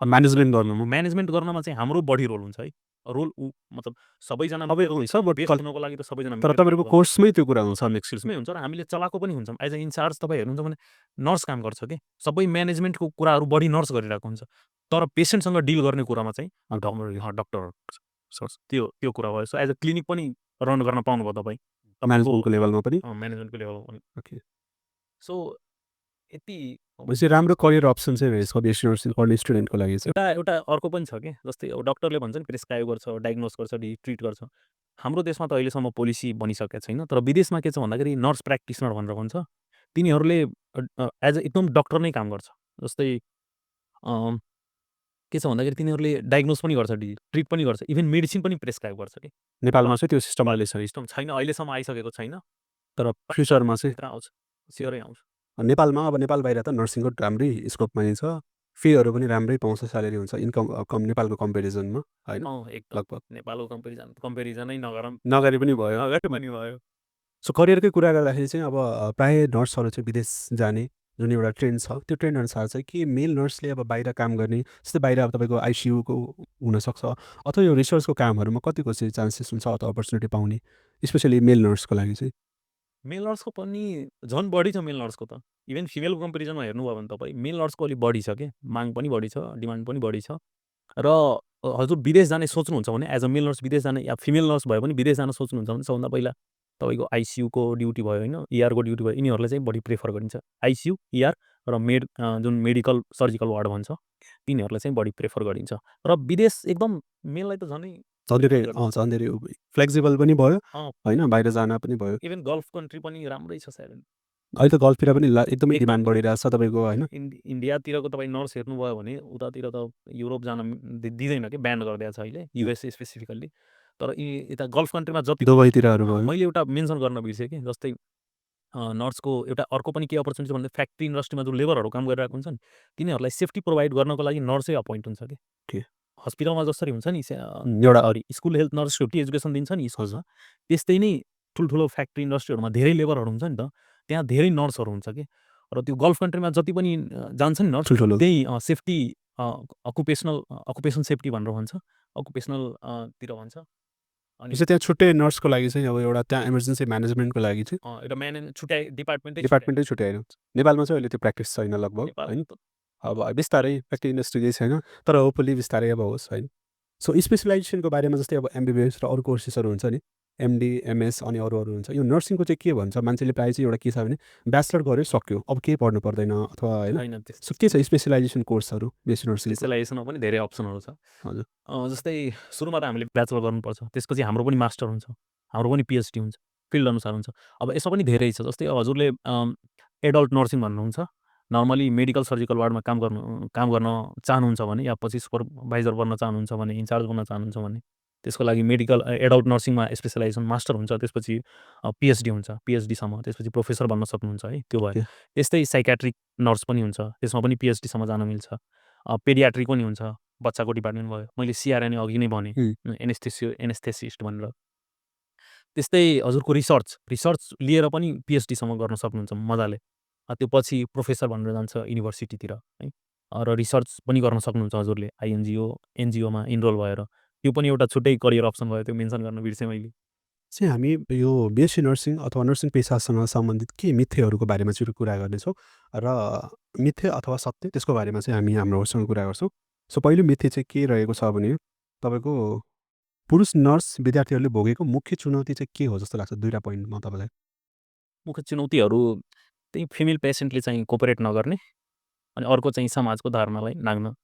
Speaker 1: म्यानेजमेन्ट गर्नुमा
Speaker 2: म्यानेजमेन्ट गर्नमा चाहिँ हाम्रो बढी रोल हुन्छ है। रोल मतलब सबैजना
Speaker 1: छ बट
Speaker 2: बेस्ट हुनको लागि त सबैजना
Speaker 1: तर तपाईँहरूको कोर्समै त्यो कुरा हुन्छ एक्चुअली।
Speaker 2: त्यसमै हुन्छ र हामीले चलाएको पनि हुन्छौँ। एज अ इन्चार्ज तपाईँ हेर्नुहुन्छ भने नर्स काम गर्छ के। सबै म्यानेजमेन्टको कुराहरू बढी नर्स गरिरहेको हुन्छ। तर पेसेन्टसँग डिल गर्ने कुरामा चाहिँ डक्टर त्यो त्यो कुरा भयो। सो एज अ क्लिनिक पनि रन गर्न पाउनुभयो तपाईँ।
Speaker 1: म्यानेजमेन्टको लेभलमा पनि
Speaker 2: म्यानेजमेन्टको लेभलमा पनि।
Speaker 1: ओके।
Speaker 2: सो यति
Speaker 1: भनेपछि राम्रो करियर अप्सन चाहिँ रहेछ बेसी नर्सिङ पढ्ने स्टुडेन्टको लागि चाहिँ।
Speaker 2: एउटा एउटा अर्को पनि छ के। जस्तै अब डक्टरले भन्छ नि प्रेस्क्राइब गर्छ, डायग्नोस गर्छ, ट्रिट गर्छ। हाम्रो देशमा त अहिलेसम्म पोलिसी बनिसकेको छैन। तर विदेशमा के छ भन्दाखेरि नर्स प्र्याक्टिसनर भनेर भन्छ। तिनीहरूले एज अ एकदम डक्टर नै काम गर्छ। जस्तै के छ भन्दाखेरि तिनीहरूले डायग्नोस पनि गर्छ, ट्रिट पनि गर्छ, इभन मेडिसिन पनि प्रेस्क्राइब गर्छ कि।
Speaker 1: नेपालमा चाहिँ त्यो सिस्टम अहिले छैन।
Speaker 2: सिस्टम छैन, अहिलेसम्म आइसकेको छैन।
Speaker 1: तर फ्युचरमा चाहिँ
Speaker 2: भित्र आउँछ, स्योरै आउँछ।
Speaker 1: नेपालमा अब नेपाल बाहिर त नर्सिङको राम्रै स्कोप पाइन्छ। फीहरू पनि राम्रै पाउँछ, स्यालेरी हुन्छ इन्कम कम नेपालको कम्पेरिजनमा होइन
Speaker 2: एकदम
Speaker 1: लगभग।
Speaker 2: नेपालको कम्पेरिजनै नगरौँ
Speaker 1: नगरे पनि भयो।
Speaker 2: पनि भयो।
Speaker 1: सो करियरकै कुरा गर्दाखेरि चाहिँ अब प्रायः नर्सहरू चाहिँ विदेश जाने जुन एउटा ट्रेन्ड छ त्यो ट्रेन्ड अनुसार चाहिँ के मेल नर्सले अब बाहिर काम गर्ने जस्तै बाहिर अब तपाईँको आइसियुको हुनसक्छ अथवा यो रिसर्चको कामहरूमा कतिको चाहिँ चान्सेस हुन्छ अथवा अपर्च्युनिटी पाउने स्पेसली मेल नर्सको लागि चाहिँ।
Speaker 2: मेल नर्सको पनि झन् बढी छ मेल नर्सको त। इभन फिमेलको कम्पेरिजनमा हेर्नुभयो भने तपाईँ मेल नर्सको अलिक बढी छ के। माग पनि बढी छ, डिमान्ड पनि बढी छ। र हजुर विदेश जाने सोच्नुहुन्छ भने एज अ मेल नर्स विदेश जाने या फिमेल नर्स भए पनि विदेश जान सोच्नुहुन्छ भने सबभन्दा पहिला तपाईँको आइसियुको ड्युटी भयो होइन, इआरको ड्युटी भयो, यिनीहरूलाई चाहिँ बढी प्रेफर गरिन्छ। आइसियु, इआर र जुन मेडिकल सर्जिकल वार्ड भन्छ तिनीहरूलाई चाहिँ बढी प्रेफर गरिन्छ। र विदेश एकदम मेललाई त झनै
Speaker 1: झन् धेरै फ्लेक्सिबल पनि भयो होइन, बाहिर जान पनि भयो।
Speaker 2: इभन गल्फ कन्ट्री पनि राम्रै छ सायद।
Speaker 1: अहिले त गल्फतिर पनि एकदमै डिमान्ड बढिरहेको छ तपाईँको होइन।
Speaker 2: इन्डियातिरको तपाईँ नर्स हेर्नुभयो भने उतातिर त युरोप जान दिँदैन कि, ब्यान गरिदिएको छ अहिले युएसए स्पेसिफिकल्ली। तर यता गल्फ कन्ट्रीमा जति
Speaker 1: दुबईतिरहरू भयो।
Speaker 2: मैले एउटा मेन्सन गर्न बिर्सेँ कि जस्तै नर्सको एउटा अर्को पनि के अपर्च्युनिटी भन्दा फ्याक्ट्री इन्डस्ट्रीमा जो लेबरहरू काम गरिरहेको हुन्छ नि तिनीहरूलाई सेफ्टी प्रोभाइड गर्नको लागि नर्सै अपोइन्ट हुन्छ कि। हस्पिटलमा जसरी हुन्छ नि
Speaker 1: एउटा
Speaker 2: school health nurse safety education दिन्छ नि स्कुलमा, त्यस्तै नै ठुल्ठुलो फ्याक्ट्री इन्डस्ट्रीहरूमा धेरै लेबरहरू हुन्छ नि त, त्यहाँ धेरै नर्सहरू हुन्छ कि। र त्यो गल्फ कन्ट्रीमा जति पनि जान्छ नि नर्स त्यही सेफ्टी अकुपेसन सेफ्टी भनेर भन्छ, अकुपेसनल तिर भन्छ। अनि
Speaker 1: त्यहाँ छुट्टै नर्सको लागि चाहिँ अब एउटा त्यहाँ इमर्जेन्सी म्यानेजमेन्टको लागि चाहिँ
Speaker 2: एउटा छुट्याइ
Speaker 1: डिपार्टमेन्टै छुट्याएर नेपालमा चाहिँ अहिले त्यो प्र्याक्टिस छैन लगभग होइन। अब बिस्तारै फ्याक्ट्री इन्डस्ट्री केही छैन तर होपफुली बिस्तारै अब होस् होइन। सो स्पेसलाइजेसनको बारेमा जस्तै अब एमबिबिएस र अरू कोर्सेसहरू हुन्छ नि, एमडी एमएस अनि अरू अरू हुन्छ। यो नर्सिङको चाहिँ के भन्छ मान्छेले प्रायः चाहिँ एउटा के छ भने ब्याचलर गऱ्यो सक्यो अब केही पढ्नु पर्दैन अथवा होइन। सो के छ स्पेसलाइजेसन कोर्सहरू बेसी नर्सिङ?
Speaker 2: स्पेसलाइजेसनमा पनि धेरै अप्सनहरू छ।
Speaker 1: हजुर
Speaker 2: जस्तै सुरुमा त हामीले ब्याचलर गर्नुपर्छ, त्यसपछि हाम्रो पनि मास्टर हुन्छ, हाम्रो पनि पिएचडी हुन्छ, फिल्ड अनुसार हुन्छ। अब यसमा पनि धेरै छ। जस्तै हजुरले एडल्ट नर्सिङ भन्नुहुन्छ, नर्मली मेडिकल सर्जिकल वार्डमा काम गर्न चाहनुहुन्छ भने या पछि सुपरभाइजर बन्न चाहनुहुन्छ भने, इन्चार्ज बन्न चाहनुहुन्छ भने त्यसको लागि मेडिकल एडल्ट नर्सिङमा स्पेसलाइजेसन मास्टर हुन्छ, त्यसपछि पिएचडी हुन्छ, पिएचडीसम्म, त्यसपछि प्रोफेसर बन्न सक्नुहुन्छ है, त्यो भयो। त्यस्तै साइकेट्रिक नर्स पनि हुन्छ, त्यसमा पनि पिएचडीसम्म जान मिल्छ। पेडियाट्रिक पनि हुन्छ, बच्चाको डिपार्टमेन्ट भयो। मैले सिआरएनए अघि नै भने एनेस्थेसिस्ट भनेर। त्यस्तै हजुरको रिसर्च लिएर पनि पिएचडीसम्म गर्न सक्नुहुन्छ मजाले। त्यो पछि प्रोफेसर भनेर जान्छ युनिभर्सिटीतिर है। र रिसर्च पनि गर्न सक्नुहुन्छ हजुरले एनजिओमा इनरोल भएर। त्यो पनि एउटा छुट्टै करियर अप्सन भयो, त्यो मेन्सन गर्न बिर्सेँ मैले।
Speaker 1: चाहिँ हामी यो बिएससी नर्सिङ अथवा नर्सिङ पेसासँग सम्बन्धित के मिथ्यहरूको बारेमा चाहिँ कुरा गर्नेछौँ र मिथ्य अथवा सत्य त्यसको बारेमा चाहिँ हामी हाम्रोसँग कुरा गर्छौँ। सो पहिलो मिथ्य चाहिँ के रहेको छ भने तपाईँको पुरुष नर्स विद्यार्थीहरूले भोगेको मुख्य चुनौती चाहिँ के हो जस्तो लाग्छ 2टा पोइन्टमा तपाईँलाई?
Speaker 2: मुख्य चुनौतीहरू त्यही फिमेल पेसेन्टले चाहिँ कोअपरेट नगर्ने अनि अर्को चाहिँ समाजको धारणालाई नाग्न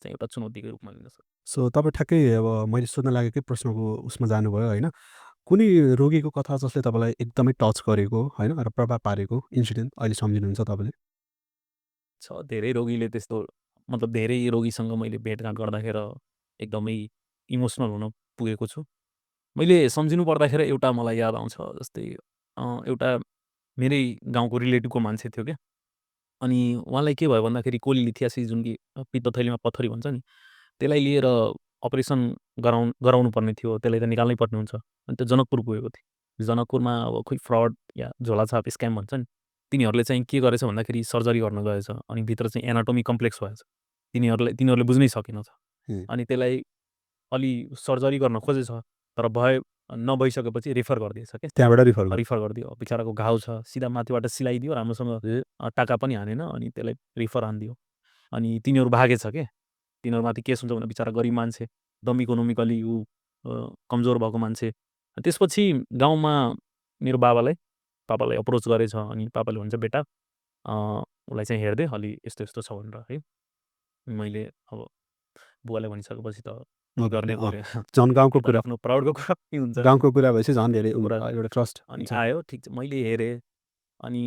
Speaker 2: चाहिँ एउटा चुनौतीको रूपमा लिन सक्छ।
Speaker 1: सो तपाईँ ठ्याक्कै अब मैले सोध्न लागेकै प्रश्नको उसमा जानुभयो होइन? कुनै रोगीको कथा जसले तपाईँलाई एकदमै टच गरेको होइन र प्रभाव पारेको इन्सिडेन्ट अहिले सम्झिनुहुन्छ तपाईँले?
Speaker 2: छ धेरै रोगीले त्यस्तो मतलब धेरै रोगीसँग मैले भेटघाट गर्दाखेर एकदमै इमोसनल हुन पुगेको छु। मैले सम्झिनु पर्दाखेर एउटा मलाई याद आउँछ जस्तै एउटा मेरै गाउँको रिलेटिभको मान्छे थियो क्या। अनि उहाँलाई के भयो भन्दाखेरि कोलिलिथियासिस जुन कि पित्तथैलीमा पत्थरी भन्छ नि, त्यसलाई लिएर अपरेसन गराउनु पर्ने थियो। त्यसलाई त निकाल्नै पर्ने हुन्छ। अनि त्यो जनकपुर पुगेको थिएँ। जनकपुरमा अब खोइ फ्रड या झोलाछाप स्क्याम भन्छ नि, तिनीहरूले चाहिँ के गरेछ भन्दाखेरि सर्जरी गर्न गएछ अनि भित्र चाहिँ एनाटोमी कम्प्लेक्स भएछ। तिनीहरूले बुझ्नै सकेनछ। अनि त्यसलाई अलि सर्जरी गर्न खोजेछ तर नभइसकेपछि रिफर गरिदिएछ क्या।
Speaker 1: त्यहाँबाट रिफर गर्नु।
Speaker 2: रिफर गरिदियो। बिचराको घाउ छ, सिधा माथिबाट सिलाइदियो राम्रोसँग टाका पनि हानेन अनि त्यसलाई रिफर हानिदियो। अनि तिनीहरू भागेछ के। तिनीहरूमाथि केस हुन्छ भने बिचरा गरिब मान्छे, एकदम इकोनोमिकली कमजोर भएको मान्छे। त्यसपछि गाउँमा मेरो पापालाई अप्रोच गरेछ अनि पापाले भन्छ बेटा उसलाई चाहिँ हेर्दे अलि यस्तो यस्तो छ भनेर है। मैले अब बुवाले भनिसकेपछि त गर्ने पऱ्यो।
Speaker 1: झन् गाउँको
Speaker 2: एउटा
Speaker 1: कुरा
Speaker 2: आफ्नो प्राउडको कुरा पनि हुन्छ।
Speaker 1: गाउँको कुरा भएपछि झन् धेरै
Speaker 2: कुरा
Speaker 1: एउटा ट्रस्ट
Speaker 2: अनि आयो ठिक छ मैले हेरेँ अनि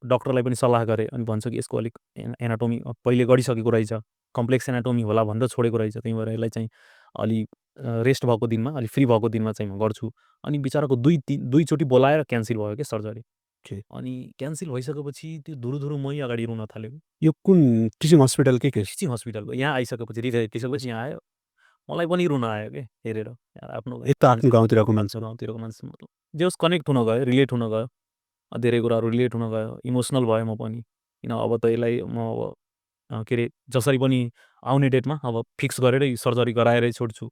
Speaker 2: डक्टरलाई पनि सल्लाह गरेँ अनि भन्छ कि यसको अलिक एनाटोमी पहिले गरिसकेको रहेछ, कम्प्लेक्स एनाटोमी होला भनेर छोडेको रहेछ। त्यही भएर यसलाई चाहिँ अलि रेस्ट भएको दिनमा, अलि फ्री भएको दिनमा चाहिँ म गर्छु। अनि बिचराको दुईचोटि बोलाएर क्यान्सल भयो क्या सर्जरी। अनि क्यान्सल भइसकेपछि त्यो धुरुधुरु मै अगाडि रुन थाल्यो।
Speaker 1: यो कुन टिचिङ हस्पिटलकै केस?
Speaker 2: टिचिङ हस्पिटलको यहाँ आइसकेपछि रिसकेपछि यहाँ आयो। मलाई पनि रुन आयो के हेरेर। यार आफ्नो
Speaker 1: आफ्नो गाउँतिरको मान्छे।
Speaker 2: गाउँतिरको मान्छे मतलब जे होस् कनेक्ट हुन गयो, रिलेट हुन गयो। धेरै कुराहरू रिलेट हुन गयो। इमोसनल भएँ म पनि। किन अब त यसलाई म अब के अरे जसरी पनि आउने डेटमा अब फिक्स गरेरै सर्जरी गराएरै छोड्छु।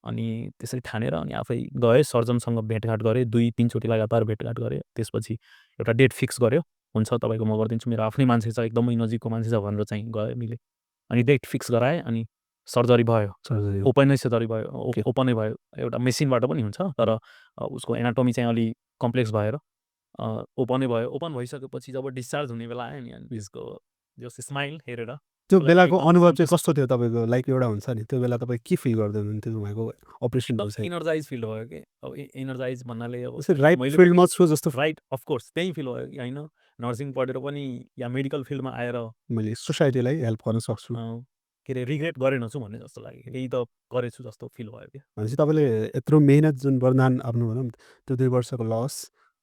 Speaker 2: अनि त्यसरी ठानेर अनि आफै गएँ सर्जनसँग भेटघाट गरेँ। 2-3 चोटि लगातार भेटघाट गरेँ। त्यसपछि एउटा डेट फिक्स गर्यो। हुन्छ तपाईँको म गरिदिन्छु। मेरो आफ्नै मान्छे छ, एकदमै नजिकको मान्छे छ भनेर चाहिँ गयो मिले। अनि डेट फिक्स गराएँ अनि सर्जरी भयो। ओपनै सर्जरी भयो। ओपनै भयो। एउटा मेसिनबाट पनि हुन्छ तर उसको एनाटोमी चाहिँ अलि कम्प्लेक्स भएर ओपनै भयो। ओपन भइसकेपछि जब डिस्चार्ज हुने बेला आयो नि अनि त्यसको जस स्माइल हेरेर
Speaker 1: त्यो बेलाको अनुभव चाहिँ कस्तो थियो तपाईँको? लाइक एउटा हुन्छ नि त्यो बेला तपाईँ के फिल गर्दै हुनुहुन्थ्यो उहाँको अपरेसन भइसक्यो?
Speaker 2: इनर्जाइज फिल भयो कि अब इनर्जाइज भन्नाले अब
Speaker 1: राइट फिल्डमा छु जस्तो
Speaker 2: राइट अफकोर्स त्यही फिल भयो कि होइन नर्सिङ पढेर पनि या मेडिकल फिल्डमा आएर
Speaker 1: मैले सोसाइटीलाई हेल्प गर्न सक्छु
Speaker 2: के अरे रिग्रेट गरेनछु भन्ने जस्तो लाग्यो। यही त गरेछु जस्तो फिल भयो क्या।
Speaker 1: भनेपछि तपाईँले यत्रो मेहनत जुन वरदान आफ्नो भनौँ त्यो 2 वर्षको लस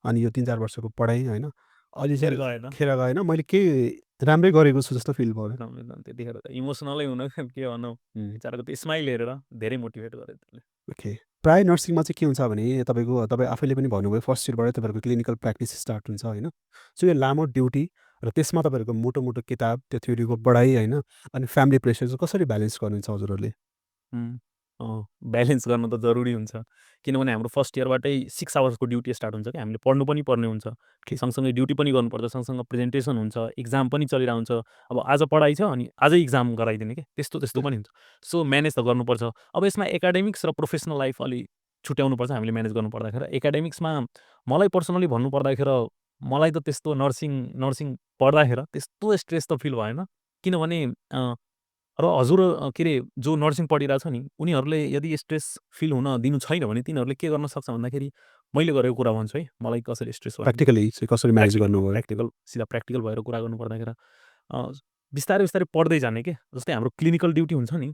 Speaker 1: अनि यो 3-4 वर्षको पढाइ होइन अहिले चाहिँ खेर गएन मैले केही राम्रै गरेको छु जस्तो फिल भयो।
Speaker 2: त्यतिखेर त इमोसनलै हुन के भनौँ बिचराको त्यो स्माइल हेरेर धेरै मोटिभेट गर्यो त्यसले।
Speaker 1: ओके प्राय नर्सिङमा चाहिँ के हुन्छ भने तपाईँ आफैले पनि भन्नुभयो फर्स्ट इयरबाट तपाईँहरूको क्लिनिकल प्र्याक्टिस स्टार्ट हुन्छ होइन। सो यो लामो ड्युटी र त्यसमा तपाईँहरूको मोटो मोटो किताब त्यो थ्योरीको पढाइ होइन अनि फ्यामिली प्रेसर चाहिँ कसरी ब्यालेन्स गर्नुहुन्छ हजुरहरूले?
Speaker 2: ब्यालेन्स गर्न त जरुरी हुन्छ किनभने हाम्रो फर्स्ट इयरबाटै 6 आवर्सको ड्युटी स्टार्ट हुन्छ कि हामीले पढ्नु पनि पर्ने हुन्छ। सँगसँगै ड्युटी पनि गर्नुपर्छ, सँगसँग प्रेजेन्टेसन हुन्छ, इक्जाम पनि चलिरहेको हुन्छ। अब आज पढाइ छ अनि आजै इक्जाम गराइदिने क्या त्यस्तो पनि हुन्छ। सो म्यानेज त गर्नुपर्छ। अब यसमा एकाडेमिक्स र प्रोफेसनल लाइफ अलि छुट्याउनुपर्छ हामीले म्यानेज गर्नु पर्दाखेरि। एकाडेमिक्समा मलाई पर्सनली भन्नु पर्दाखेरि मलाई त त्यस्तो नर्सिङ पढ्दाखेरि त्यस्तो स्ट्रेस त फिल भएन किनभने र हजुर के अरे जो नर्सिङ पढिरहेको छ नि उनीहरूले यदि स्ट्रेस फिल हुन दिनु छैन भने तिनीहरूले के गर्न सक्छ भन्दाखेरि मैले गरेको कुरा भन्छु है मलाई कसरी स्ट्रेस भयो
Speaker 1: प्र्याक्टिकली चाहिँ कसरी म्यानेज गर्नुभयो?
Speaker 2: सिधा प्र्याक्टिकल भएर कुरा गर्नु पर्दाखेरि बिस्तारै बिस्तारै पढ्दै जाने के जस्तै हाम्रो क्लिनिकल ड्युटी हुन्छ नि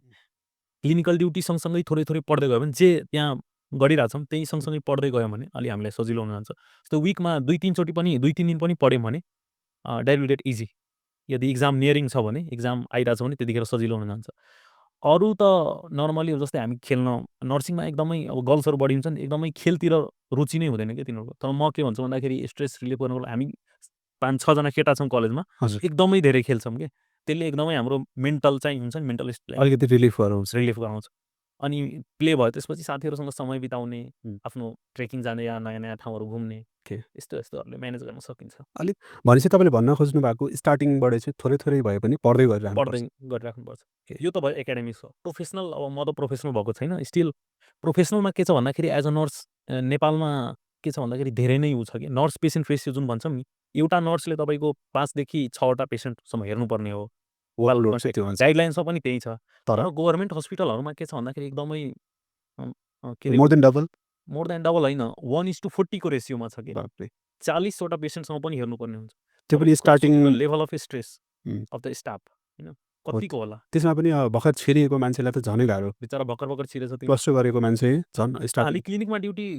Speaker 2: क्लिनिकल ड्युटी सँगसँगै थोरै थोरै पढ्दै गयो भने जे त्यहाँ गरिरहेछौँ त्यही सँगसँगै पढ्दै गयो भने अलि हामीलाई सजिलो हुन जान्छ। जस्तो विकमा 2-3 दिन पनि पढ्यौँ भने डेट विल गेट इजी। यदि इक्जाम नियरिङ छ भने इक्जाम आइरहेको छ भने त्यतिखेर सजिलो हुन जान्छ। अरू त नर्मली जस्तै हामी खेल्न नर्सिङमा एकदमै अब गर्ल्सहरू बढी हुन्छ नि एकदमै खेलतिर रुचि नै हुँदैन क्या तिनीहरूको। तर म के भन्छु भन्दाखेरि स्ट्रेस रिलिफ गर्नुको लागि हामी 5-6 जना केटा छौँ कलेजमा एकदमै धेरै खेल्छौँ कि त्यसले एकदमै हाम्रो मेन्टल चाहिँ हुन्छ नि मेन्टल
Speaker 1: अलिकति रिलिफ गराउँछ।
Speaker 2: अनि प्ले भयो त्यसपछि साथीहरूसँग समय बिताउने,
Speaker 1: हुँ।
Speaker 2: आफ्नो ट्रेकिङ जाने या नयाँ-नयाँ ठाउँहरू घुम्ने,
Speaker 1: ओके।
Speaker 2: यस्तोहरूले म्यानेज गर्न सकिन्छ।
Speaker 1: अलिक भनेपछि तपाईँले भन्न खोज्नु भएको स्टार्टिङबाट चाहिँ थोरै-थोरै भए पनि पढ्दै
Speaker 2: पढ्दै
Speaker 1: गरिरहनुपर्छ।
Speaker 2: गरिराख्नुपर्छ।
Speaker 1: ओके।
Speaker 2: यो त भयो एकाडेमिक्स हो। प्रोफेसनल अब म त प्रोफेसनल भएको छैन। स्टिल प्रोफेसनलमा के छ भन्दाखेरि एज अ नर्स नेपालमा के छ भन्दाखेरि धेरै नै उ छ कि नर्स पेसेन्ट रेसियो जुन भन्छौँ नि, एउटा नर्सले तपाईँको 5 देखि 6 वटा पेसेन्टसम्म हेर्नुपर्ने हो।
Speaker 1: वर्कलोड चाहिँ त्यो हुन्छ।
Speaker 2: गाइडलाइन्समा पनि त्यही छ।
Speaker 1: तर
Speaker 2: तर गभर्नमेन्ट हस्पिटलहरूमा के छ भन्दाखेरि एकदमै के अरे
Speaker 1: more than double?
Speaker 2: More than double होइन, 1:40 को रेसियोमा छ कि।
Speaker 1: बाफरे!
Speaker 2: 40 वटा पेसेन्टसम्म पनि हेर्नुपर्ने हुन्छ।
Speaker 1: त्यो पनि
Speaker 2: तपाईँको
Speaker 1: स्टार्टिङ
Speaker 2: सोच्नु लेभल अफ स्ट्रेस
Speaker 1: हुँ।
Speaker 2: अफ द स्टाफ होइन
Speaker 1: हो
Speaker 2: कतिको होला।
Speaker 1: त्यसमा पनि भर्खर छिरिएको मान्छेलाई त झनै गाह्रो।
Speaker 2: बिचरा भर्खर छिरेछ त्यो।
Speaker 1: +2 गरेको मान्छे झन्
Speaker 2: अलि
Speaker 1: स्टार्टिङ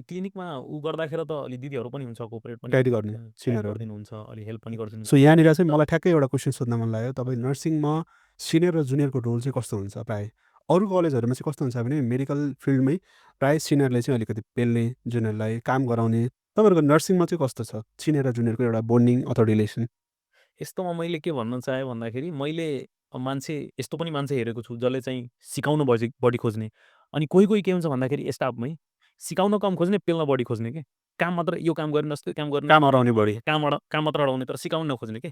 Speaker 2: क्लिनिकमा उ गर्दाखेरि त अलि दिदीहरू पनि हुन्छ कोअपरेट पनि
Speaker 1: गाइड गर्ने
Speaker 2: गाइड
Speaker 1: सिनियरहरू।
Speaker 2: गरिदिनुहुन्छ, अलि हेल्प पनि गरिदिनुहुन्छ।
Speaker 1: सो यहाँनिर चाहिँ मलाई ठ्याक्कै एउटा क्वेसन सोध्न मन लाग्यो। तपाईँ नर्सिङमा सिनियर र जुनियरको रोल चाहिँ कस्तो हुन्छ प्रायः? अरू कलेजहरूमा चाहिँ कस्तो हुन्छ भने मेडिकल फिल्डमै प्रायः सिनियरले चाहिँ अलिकति पेल्ने, जुनियरलाई काम गराउने। तपाईँहरूको नर्सिङमा चाहिँ कस्तो छ? सिनियर र जुनियरको एउटा बोन्डिङ अथवा रिलेसन?
Speaker 2: यस्तोमा मैले के भन्न चाहेँ भन्दाखेरि मैले यस्तो पनि मान्छे हेरेको छु जसले चाहिँ सिकाउन बढी खोज्ने। अनि कोही के हुन्छ भन्दाखेरि स्टाफमै सिकाउन कम खोज्ने, पेल्न बढी खोज्ने के। काम मात्र यो काम गरिदिनुहोस्, त्यो काम गरिदिनुहोस्,
Speaker 1: काम हराउने बढी।
Speaker 2: काम मात्र अराउने तर सिकाउन नखोज्ने के।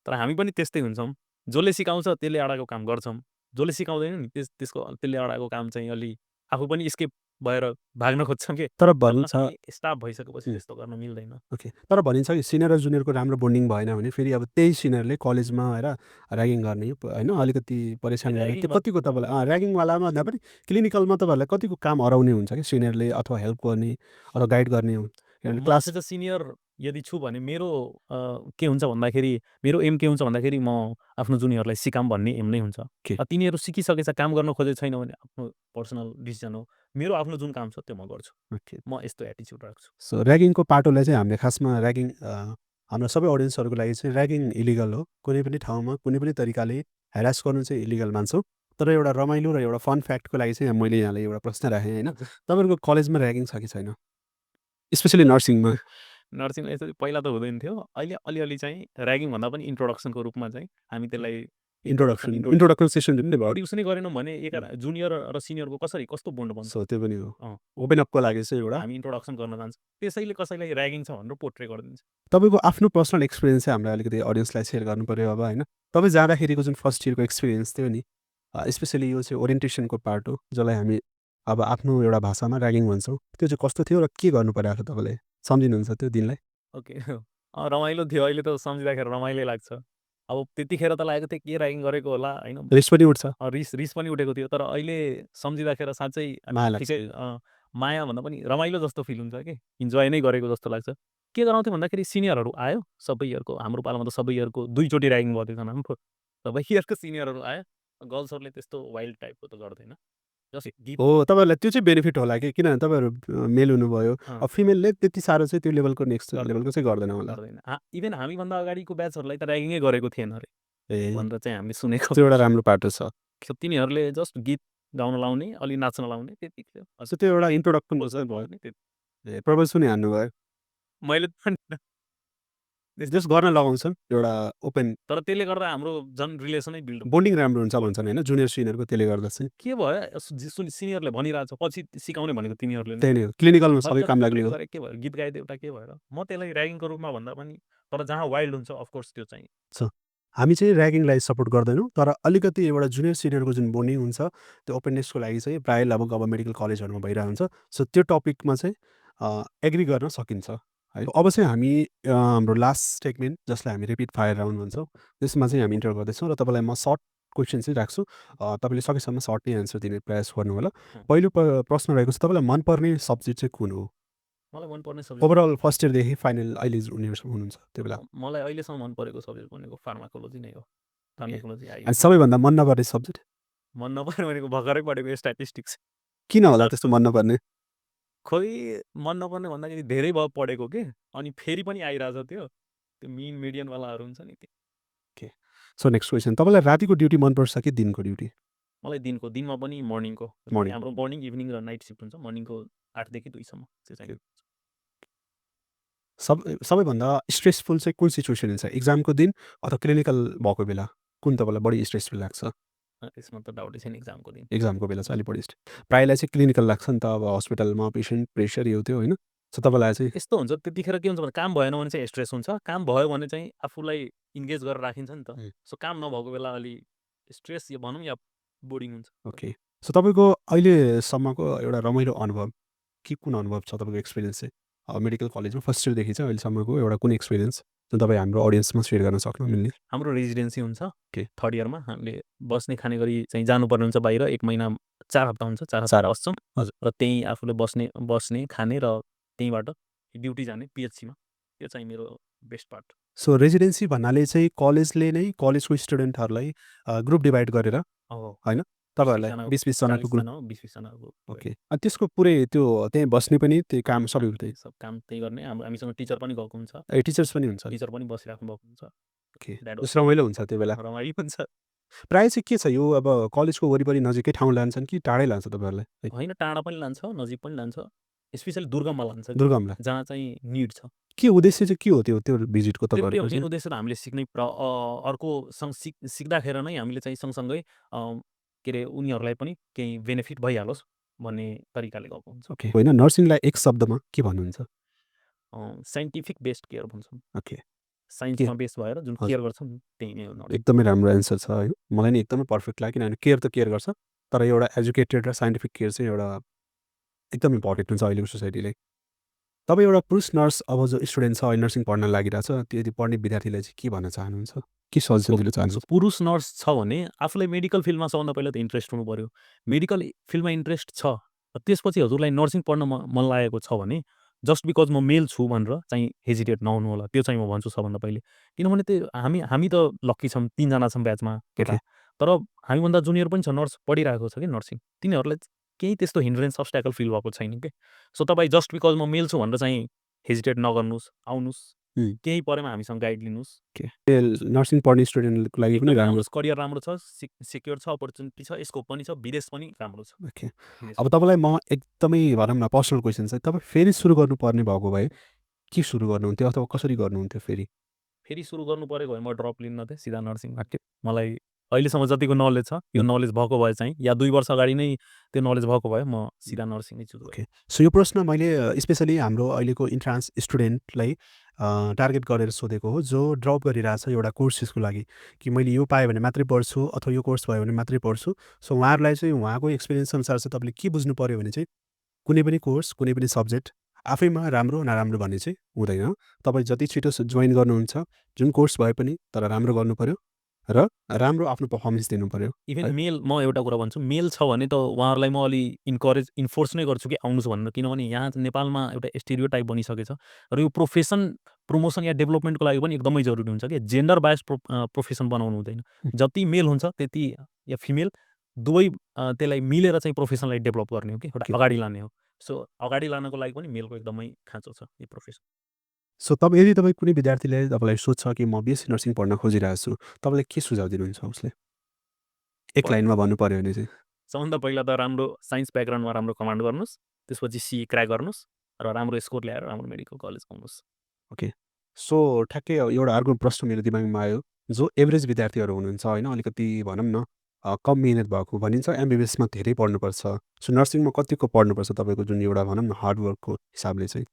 Speaker 2: तर हामी पनि त्यस्तै हुन्छौँ। जसले सिकाउँछ त्यसले अडाएको काम गर्छौँ। जसले सिकाउँदैन नि त्यसले अडाएको काम चाहिँ अलि आफू पनि स्केप भएर भाग्न खोज्छौँ के।
Speaker 1: तर
Speaker 2: तर
Speaker 1: भनिन्छ
Speaker 2: हामी स्टाफ भइसकेपछि
Speaker 1: हुँ।
Speaker 2: त्यस्तो गर्न मिल्दैन।
Speaker 1: ओके। तर भनिन्छ कि सिनियर र जुनियरको राम्रो बोन्डिङ भएन भने फेरि अब त्यही सिनियरले कलेजमा हेर र्यागिङ गर्ने होइन अलिकति परेशान गर्ने
Speaker 2: र्यागिङ
Speaker 1: त्यो कतिको तपाईँलाई र्यागिङवालामा भन्दा पनि क्लिनिकलमा तपाईँहरूलाई कतिको काम हराउने हुन्छ कि सिनियरले अथवा हेल्प गर्ने अथवा गाइड गर्ने किनभने
Speaker 2: म
Speaker 1: क्लास
Speaker 2: एज अ सिनियर यदि छु भने मेरो के हुन्छ भन्दाखेरि मेरो एम के हुन्छ भन्दाखेरि म आफ्नो जुनियरलाई सिकाऊँ भन्ने एम नै हुन्छ।
Speaker 1: के
Speaker 2: तिनीहरू सिकिसकेछ काम गर्न खोजेको छैन भने आफ्नो पर्सनल डिसिजन हो। मेरो आफ्नो जुन काम छ त्यो म गर्छु।
Speaker 1: ओके।
Speaker 2: म यस्तो एटिच्युड राख्छु।
Speaker 1: सो र्यागिङको पाटोलाई चाहिँ हामीले खासमा र्यागिङ हाम्रो सबै अडियन्सहरूको लागि चाहिँ र्यागिङ इलिगल हो। कुनै पनि ठाउँमा कुनै पनि तरिकाले ह्यारास गर्नु चाहिँ इलिगल मान्छौँ। तर एउटा रमाइलो र एउटा फन फ्याक्टको लागि चाहिँ मैले यहाँलाई एउटा प्रश्न राखेँ होइन। तपाईँहरूको कलेजमा र्यागिङ छ कि छैन? स्पेसली नर्सिङमा?
Speaker 2: नर्सिङमा यसरी पहिला त हुँदैन थियो। अहिले अलिअलि चाहिँ र्यागिङ भन्दा पनि इन्ट्रोडक्सनको रूपमा चाहिँ हामी त्यसलाई
Speaker 1: इन्ट्रोडक्सन सेसन जुन चाहिँ भयो।
Speaker 2: इन्ट्रोड्युस नै गरेनौँ भने जुनियर र सिनियरको कस्तो बोन्ड बन्छ।
Speaker 1: सो त्यो पनि हो।
Speaker 2: अँ,
Speaker 1: ओपन अपको लागि चाहिँ एउटा
Speaker 2: हामी इन्ट्रोडक्सन गर्न जान्छौँ। त्यसैले कसैलाई र्यागिङ छ भनेर पोर्ट्रे गरिदिन्छ।
Speaker 1: तपाईँको आफ्नो पर्सनल एक्सपिरियन्स चाहिँ हामीलाई अलिकति अडियन्सलाई सेयर गर्नु पऱ्यो अब होइन। तपाईँ जाँदाखेरिको जुन फर्स्ट इयरको एक्सपिरियन्स थियो नि स्पेसली यो चाहिँ ओरिएन्टेसनको पार्ट हो जसलाई हामी अब आफ्नो एउटा भाषामा र्यागिङ भन्छौँ। त्यो चाहिँ कस्तो थियो र के गर्नु परेको थियो तपाईँले? सम्झिनुहुन्छ त्यो दिनलाई?
Speaker 2: ओके रमाइलो थियो। अहिले त सम्झिँदाखेरि रमाइलो लाग्छ। अब त्यतिखेर त लागेको थियो के र्यागिङ गरेको होला होइन।
Speaker 1: रिस पनि उठ्छ?
Speaker 2: रिस पनि उठेको थियो। तर अहिले सम्झिँदाखेरि साँच्चै
Speaker 1: माया लाग्छ।
Speaker 2: ठिकै माया भन्दा पनि रमाइलो जस्तो फिल हुन्छ कि इन्जोय नै गरेको जस्तो लाग्छ। के गराउँथ्यो भन्दाखेरि सिनियरहरू आयो सबै इयरको हाम्रो पालामा त सबै इयरको 2 चोटि र्यागिङ भयो त्यो जनामा सबै इयरको सिनियरहरू आयो। गर्ल्सहरूले त्यस्तो वाइल्ड टाइपको त गर्दैन। जस्ट गिभ
Speaker 1: हो तपाईँहरूलाई त्यो चाहिँ बेनिफिट होला कि किनभने तपाईँहरू मेल हुनुभयो। अब फिमेलले त्यति साह्रो चाहिँ त्यो लेभलको नेक्स्ट लेभलको चाहिँ गर्दैन होला।
Speaker 2: गर्दैन। इभन हामीभन्दा अगाडिको ब्याचहरूलाई त र्यागिङै गरेको थिएन अरे
Speaker 1: ए
Speaker 2: भनेर चाहिँ हामीले सुनेको।
Speaker 1: त्यो एउटा राम्रो पाटो छ।
Speaker 2: तिनीहरूले जस्ट गीत गाउन लाउने, अलि नाच्न लाउने त्यति थियो।
Speaker 1: सो त्यो एउटा इन्ट्रोडक्सन चाहिँ भयो। ए प्रपोज पनि हान्नुभयो?
Speaker 2: मैले त
Speaker 1: जस्ट गर्न लगाउँछन् एउटा ओपन
Speaker 2: तर त्यसले गर्दा हाम्रो झन् रिलेसनै बिल्ड
Speaker 1: बोन्डिङ राम्रो हुन्छ भन्छन् होइन जुनियर सिनियरको त्यसले गर्दा चाहिँ।
Speaker 2: के भयो सिनियरले भनिरहेछ पछि सिकाउने भनेको तिनीहरूले नै।
Speaker 1: त्यही नै हो क्लिनिकलमा सबै
Speaker 2: हल्का
Speaker 1: काम लाग्ने हो।
Speaker 2: गरे के भयो गीत गाइदियो एउटा के भएर म त्यसलाई र्यागिङको रूपमा भन्दा पनि तर जहाँ वाइल्ड हुन्छ अफकोर्स त्यो चाहिँ
Speaker 1: छ हामी चाहिँ र्यागिङलाई सपोर्ट गर्दैनौँ तर अलिकति एउटा जुनियर सिनियरको जुन बोन्डिङ हुन्छ त्यो ओपननेसको लागि चाहिँ प्रायः लगभग अब मेडिकल कलेजहरूमा भइरहेको हुन्छ। सो त्यो टपिकमा चाहिँ एग्री गर्न सकिन्छ है। अब चाहिँ हामी हाम्रो लास्ट स्टेटमेन्ट जसलाई हामी रिपिट फायर राउन्ड भन्छौँ त्यसमा चाहिँ हामी इन्टर गर्दैछौँ र तपाईँलाई म सर्ट क्वेसन चाहिँ राख्छु। तपाईँले सकेसम्म सर्ट नै एन्सर दिने प्रयास गर्नु होला। पहिलो प्रश्न रहेको छ तपाईँलाई मनपर्ने सब्जेक्ट चाहिँ कुन हो?
Speaker 2: मलाई मनपर्ने सब्जेक्ट
Speaker 1: ओभरअल फर्स्ट इयरदेखि फाइनल अहिले हुनुहुन्छ त्यो बेला
Speaker 2: मलाई अहिलेसम्म मन परेको सब्जेक्ट भनेको फार्माकोलोजी नै हो। फार्माकोलोजी आयो।
Speaker 1: अनि सबैभन्दा मन नपर्ने सब्जेक्ट
Speaker 2: मन नपर्ने भनेको भर्खरै पढेको स्ट्याटिस्टिक्स।
Speaker 1: किन होला त्यस्तो मन नपर्ने?
Speaker 2: खोइ मन नपर्ने भन्दाखेरि धेरै भयो पढेको के अनि फेरि पनि आइरहेछ त्यो मिन मिडियनवालाहरू हुन्छ नि त्यो।
Speaker 1: सो नेक्स्ट क्वेसन तपाईँलाई रातिको ड्युटी मनपर्छ कि दिनको ड्युटी?
Speaker 2: मलाई दिनमा पनि मर्निङको। हाम्रो मर्निङ इभिनिङ र नाइट सिफ्ट हुन्छ। मर्निङको 8 देखि 2 सम्म चाहिँ
Speaker 1: सबैभन्दा स्ट्रेसफुल चाहिँ कुन सिचुएसन हुन्छ? एक्जामको दिन अथवा क्लिनिकल भएको बेला कुन तपाईँलाई बढी स्ट्रेसफुल लाग्छ?
Speaker 2: यसमा त डाउटै छैन एक्जामको दिन।
Speaker 1: एक्जामको बेला चाहिँ अलिक बढी प्रायःलाई चाहिँ क्लिनिकल लाग्छ नि त अब हस्पिटलमा पेसेन्ट प्रेसर यो त्यो होइन सो तपाईँलाई चाहिँ
Speaker 2: यस्तो हुन्छ त्यतिखेर के हुन्छ भने काम भएन भने चाहिँ स्ट्रेस हुन्छ, काम भयो भने चाहिँ आफूलाई इन्गेज गरेर राखिन्छ नि त।
Speaker 1: उम्,
Speaker 2: सो काम नभएको बेला अलि स्ट्रेस या भनौँ या बोरिङ हुन्छ।
Speaker 1: ओके सो तपाईँको अहिलेसम्मको एउटा रमाइलो अनुभव के कुन अनुभव छ तपाईँको एक्सपिरियन्स चाहिँ मेडिकल कलेजमा फर्स्ट इयरदेखि चाहिँ अहिलेसम्मको एउटा कुन एक्सपिरियन्स जुन तपाईँ हाम्रो अडियन्समा सेयर गर्न सक्नु मिल्ने
Speaker 2: हाम्रो रेजिडेन्सी हुन्छ
Speaker 1: के
Speaker 2: थर्ड इयरमा हामीले बस्ने खाने गरी चाहिँ जानुपर्ने हुन्छ बाहिर 1 महिना 4 हप्ता हुन्छ 4 हप्ता
Speaker 1: 4
Speaker 2: बस्छौँ
Speaker 1: हजुर
Speaker 2: र त्यहीँ आफूले बस्ने खाने र त्यहीँबाट ड्युटी जाने पिएचसीमा त्यो चाहिँ मेरो बेस्ट पार्ट।
Speaker 1: सो रेजिडेन्सी भन्नाले चाहिँ कलेजले नै कलेजको स्टुडेन्टहरूलाई ग्रुप डिभाइड गरेर
Speaker 2: अब
Speaker 1: होइन
Speaker 2: 20
Speaker 1: तपाईँहरूलाई
Speaker 2: जनाको
Speaker 1: 20 जनाको
Speaker 2: 40
Speaker 1: ग्रुप
Speaker 2: जना हो 20 जनाको
Speaker 1: ओके अनि त्यसको पुरै त्यो त्यहीँ बस्ने पनि त्यही काम सबै
Speaker 2: काम
Speaker 1: त्यही
Speaker 2: सब काम त्यही गर्ने हामीसँग टिचर पनि गएको हुन्छ,
Speaker 1: ए टिचर्स पनि हुन्छ
Speaker 2: टिचर पनि बसिराख्नु भएको हुन्छ।
Speaker 1: ओके
Speaker 2: द्याट
Speaker 1: जस रमाइलो हुन्छ त्यो बेला
Speaker 2: वाज रमाइलो हुन्छ।
Speaker 1: प्रायः चाहिँ के छ यो अब कलेजको वरिपरि नजिकै ठाउँ लान्छन् कि टाढै लान्छ तपाईँहरूलाई है,
Speaker 2: होइन टाढा पनि लान्छ, नजिक पनि लान्छ, स्पेसली दुर्गममा लान्छ कि
Speaker 1: दुर्गमलाई
Speaker 2: जहाँ चाहिँ निड छ।
Speaker 1: के उद्देश्य चाहिँ के हो त्यो त्यो भिजिटको
Speaker 2: त्यो
Speaker 1: तपाईँहरूको
Speaker 2: मेन
Speaker 1: चाहिँ
Speaker 2: उद्देश्य त हामीले सिक्नै अर्को सिक्दाखेरि नै हामीले चाहिँ सँगसँगै के अरे उनीहरूलाई पनि केही बेनिफिट भइहालोस् भन्ने तरिकाले गएको हुन्छ।
Speaker 1: ओके होइन नर्सिङलाई एक शब्दमा के भन्नुहुन्छ
Speaker 2: साइन्टिफिक बेस्ड केयर भन्छौँ,
Speaker 1: ओके के
Speaker 2: साइन्समा बेस भएर जुन
Speaker 1: हजुर
Speaker 2: केयर गर्छौँ त्यही नै हो नर्सिङ।
Speaker 1: एकदमै राम्रो एन्सर छ है मलाई नि एकदमै पर्फेक्ट लाग्यो किनभने केयर त केयर गर्छ तर एउटा एजुकेटेड र साइन्टिफिक केयर चाहिँ एउटा एकदम इम्पोर्टेन्ट हुन्छ अहिलेको सोसाइटीले तपाईँ एउटा पुरुष नर्स अब जो स्टुडेन्ट छ अहिले नर्सिङ पढ्न लागिरहेछ त्यो यदि पढ्ने विद्यार्थीलाई चाहिँ के भन्न चाहनुहुन्छ के सजेसन दिन
Speaker 2: सो
Speaker 1: चाहनुहुन्छ
Speaker 2: पुरुष नर्स छ भने आफूलाई मेडिकल फिल्डमा सबभन्दा पहिला त इन्ट्रेस्ट हुनु पऱ्यो। मेडिकल फिल्डमा इन्ट्रेस्ट छ त्यसपछि हजुरलाई नर्सिङ पढ्न मन लागेको छ भने जस्ट बिकज म मेल छु भनेर चाहिँ हेजिटेट नहुनु होला, त्यो चाहिँ म भन्छु सबभन्दा पहिले। किनभने त्यो हामी त लक्की छौँ 3 जना छौँ ब्याचमा केटा,
Speaker 1: ओके
Speaker 2: तर हामीभन्दा जुनियर पनि छ नर्स पढिरहेको छ कि नर्सिङ, तिनीहरूलाई केही त्यस्तो हिन्ड्रेन्स अब्स्ट्याकल फिल भएको छैन के। सो तपाईँ जस्ट बिकज म मेल छु भनेर चाहिँ हेजिटेट नगर्नुहोस्, आउनुहोस्, केही परेमा हामीसँग गाइड लिनुहोस्।
Speaker 1: के नर्सिङ पढ्ने स्टुडेन्टको लागि पनि
Speaker 2: एकदमै
Speaker 1: राम्रो
Speaker 2: आउनुहोस्, करियर राम्रो छ, सिक्योर छ, अपर्च्युनिटी छ, स्कोप पनि छ, विदेश पनि राम्रो छ।
Speaker 1: ओके
Speaker 2: विदेश
Speaker 1: अब तपाईँलाई म एकदमै भनौँ न पर्सनल क्वेसन चाहिँ तपाईँ फेरि सुरु गर्नुपर्ने भएको भए के सुरु गर्नुहुन्थ्यो अथवा कसरी गर्नुहुन्थ्यो फेरि
Speaker 2: फेरि सुरु गर्नु परेको भए म ड्रप लिन्न थिएँ, सिधा नर्सिङमा थिएँ। मलाई अहिलेसम्म जतिको नलेज छ, यो नलेज भएको भए चाहिँ या 2 वर्ष अगाडि नै त्यो नलेज भएको भए म सिधा नर्सिङ नै चुज गरेँ।
Speaker 1: ओके सो यो प्रश्न मैले स्पेसली हाम्रो अहिलेको इन्ट्रान्स स्टुडेन्टलाई टार्गेट गरेर सोधेको हो जो ड्रप गरिरहेछ एउटा कोर्सेसको लागि कि मैले यो पाएँ भने मात्रै पढ्छु अथवा यो कोर्स भयो भने मात्रै पढ्छु सो उहाँहरूलाई चाहिँ उहाँको एक्सपिरियन्स अनुसार चाहिँ तपाईँले के बुझ्नु पऱ्यो भने चाहिँ कुनै पनि कोर्स कुनै पनि सब्जेक्ट आफैमा राम्रो नराम्रो भन्ने चाहिँ हुँदैन तपाईँ जति छिटो जोइन गर्नुहुन्छ जुन कोर्स भए पनि तर राम्रो गर्नु पऱ्यो र राम्रो आफ्नो पर्फर्मेन्स दिनु पऱ्यो
Speaker 2: इभन
Speaker 1: है
Speaker 2: मेल म एउटा कुरा भन्छु, मेल छ भने त उहाँहरूलाई म अलि इन्फोर्स नै गर्छु कि आउनुहोस् भनेर। किनभने यहाँ नेपालमा एउटा स्टेरियोटाइप बनिसकेछ र यो प्रमोसन या डेभलपमेन्टको लागि पनि एकदमै जरुरी हुन्छ कि जेन्डर बायस प्रोफेसन बनाउनु हुँदैन। जति मेल हुन्छ त्यति या फिमेल दुवै त्यसलाई मिलेर चाहिँ प्रोफेसनलाई डेभलप गर्ने हो कि एउटा अगाडि लाने हो। सो अगाडि लानको लागि पनि मेलको एकदमै खाँचो छ यो प्रोफेसन।
Speaker 1: सो यदि तपाईँ कुनै विद्यार्थीले तपाईँलाई सोध्छ कि म बिएससी नर्सिङ पढ्न खोजिरहेको छु तपाईँले के सुझाव दिनुहुन्छ उसले एक लाइनमा भन्नु पऱ्यो भने चाहिँ
Speaker 2: सबभन्दा पहिला त राम्रो साइन्स ब्याकग्राउन्डमा राम्रो कमान्ड गर्नुहोस्, त्यसपछि सिए क्र्याक गर्नुहोस् र राम्रो स्कोर ल्याएर राम्रो मेडिकल कलेज पाउनुहोस्।
Speaker 1: ओके सो ठ्याक्कै एउटा अर्को प्रश्न मेरो दिमागमा आयो जो एभरेज विद्यार्थीहरू हुनुहुन्छ होइन अलिकति भनौँ न कम मिहिनेत भएको भनिन्छ एमबिबिएसमा धेरै पढ्नुपर्छ सो नर्सिङमा कतिको पढ्नुपर्छ तपाईँको जुन एउटा भनौँ न हार्डवर्कको हिसाबले चाहिँ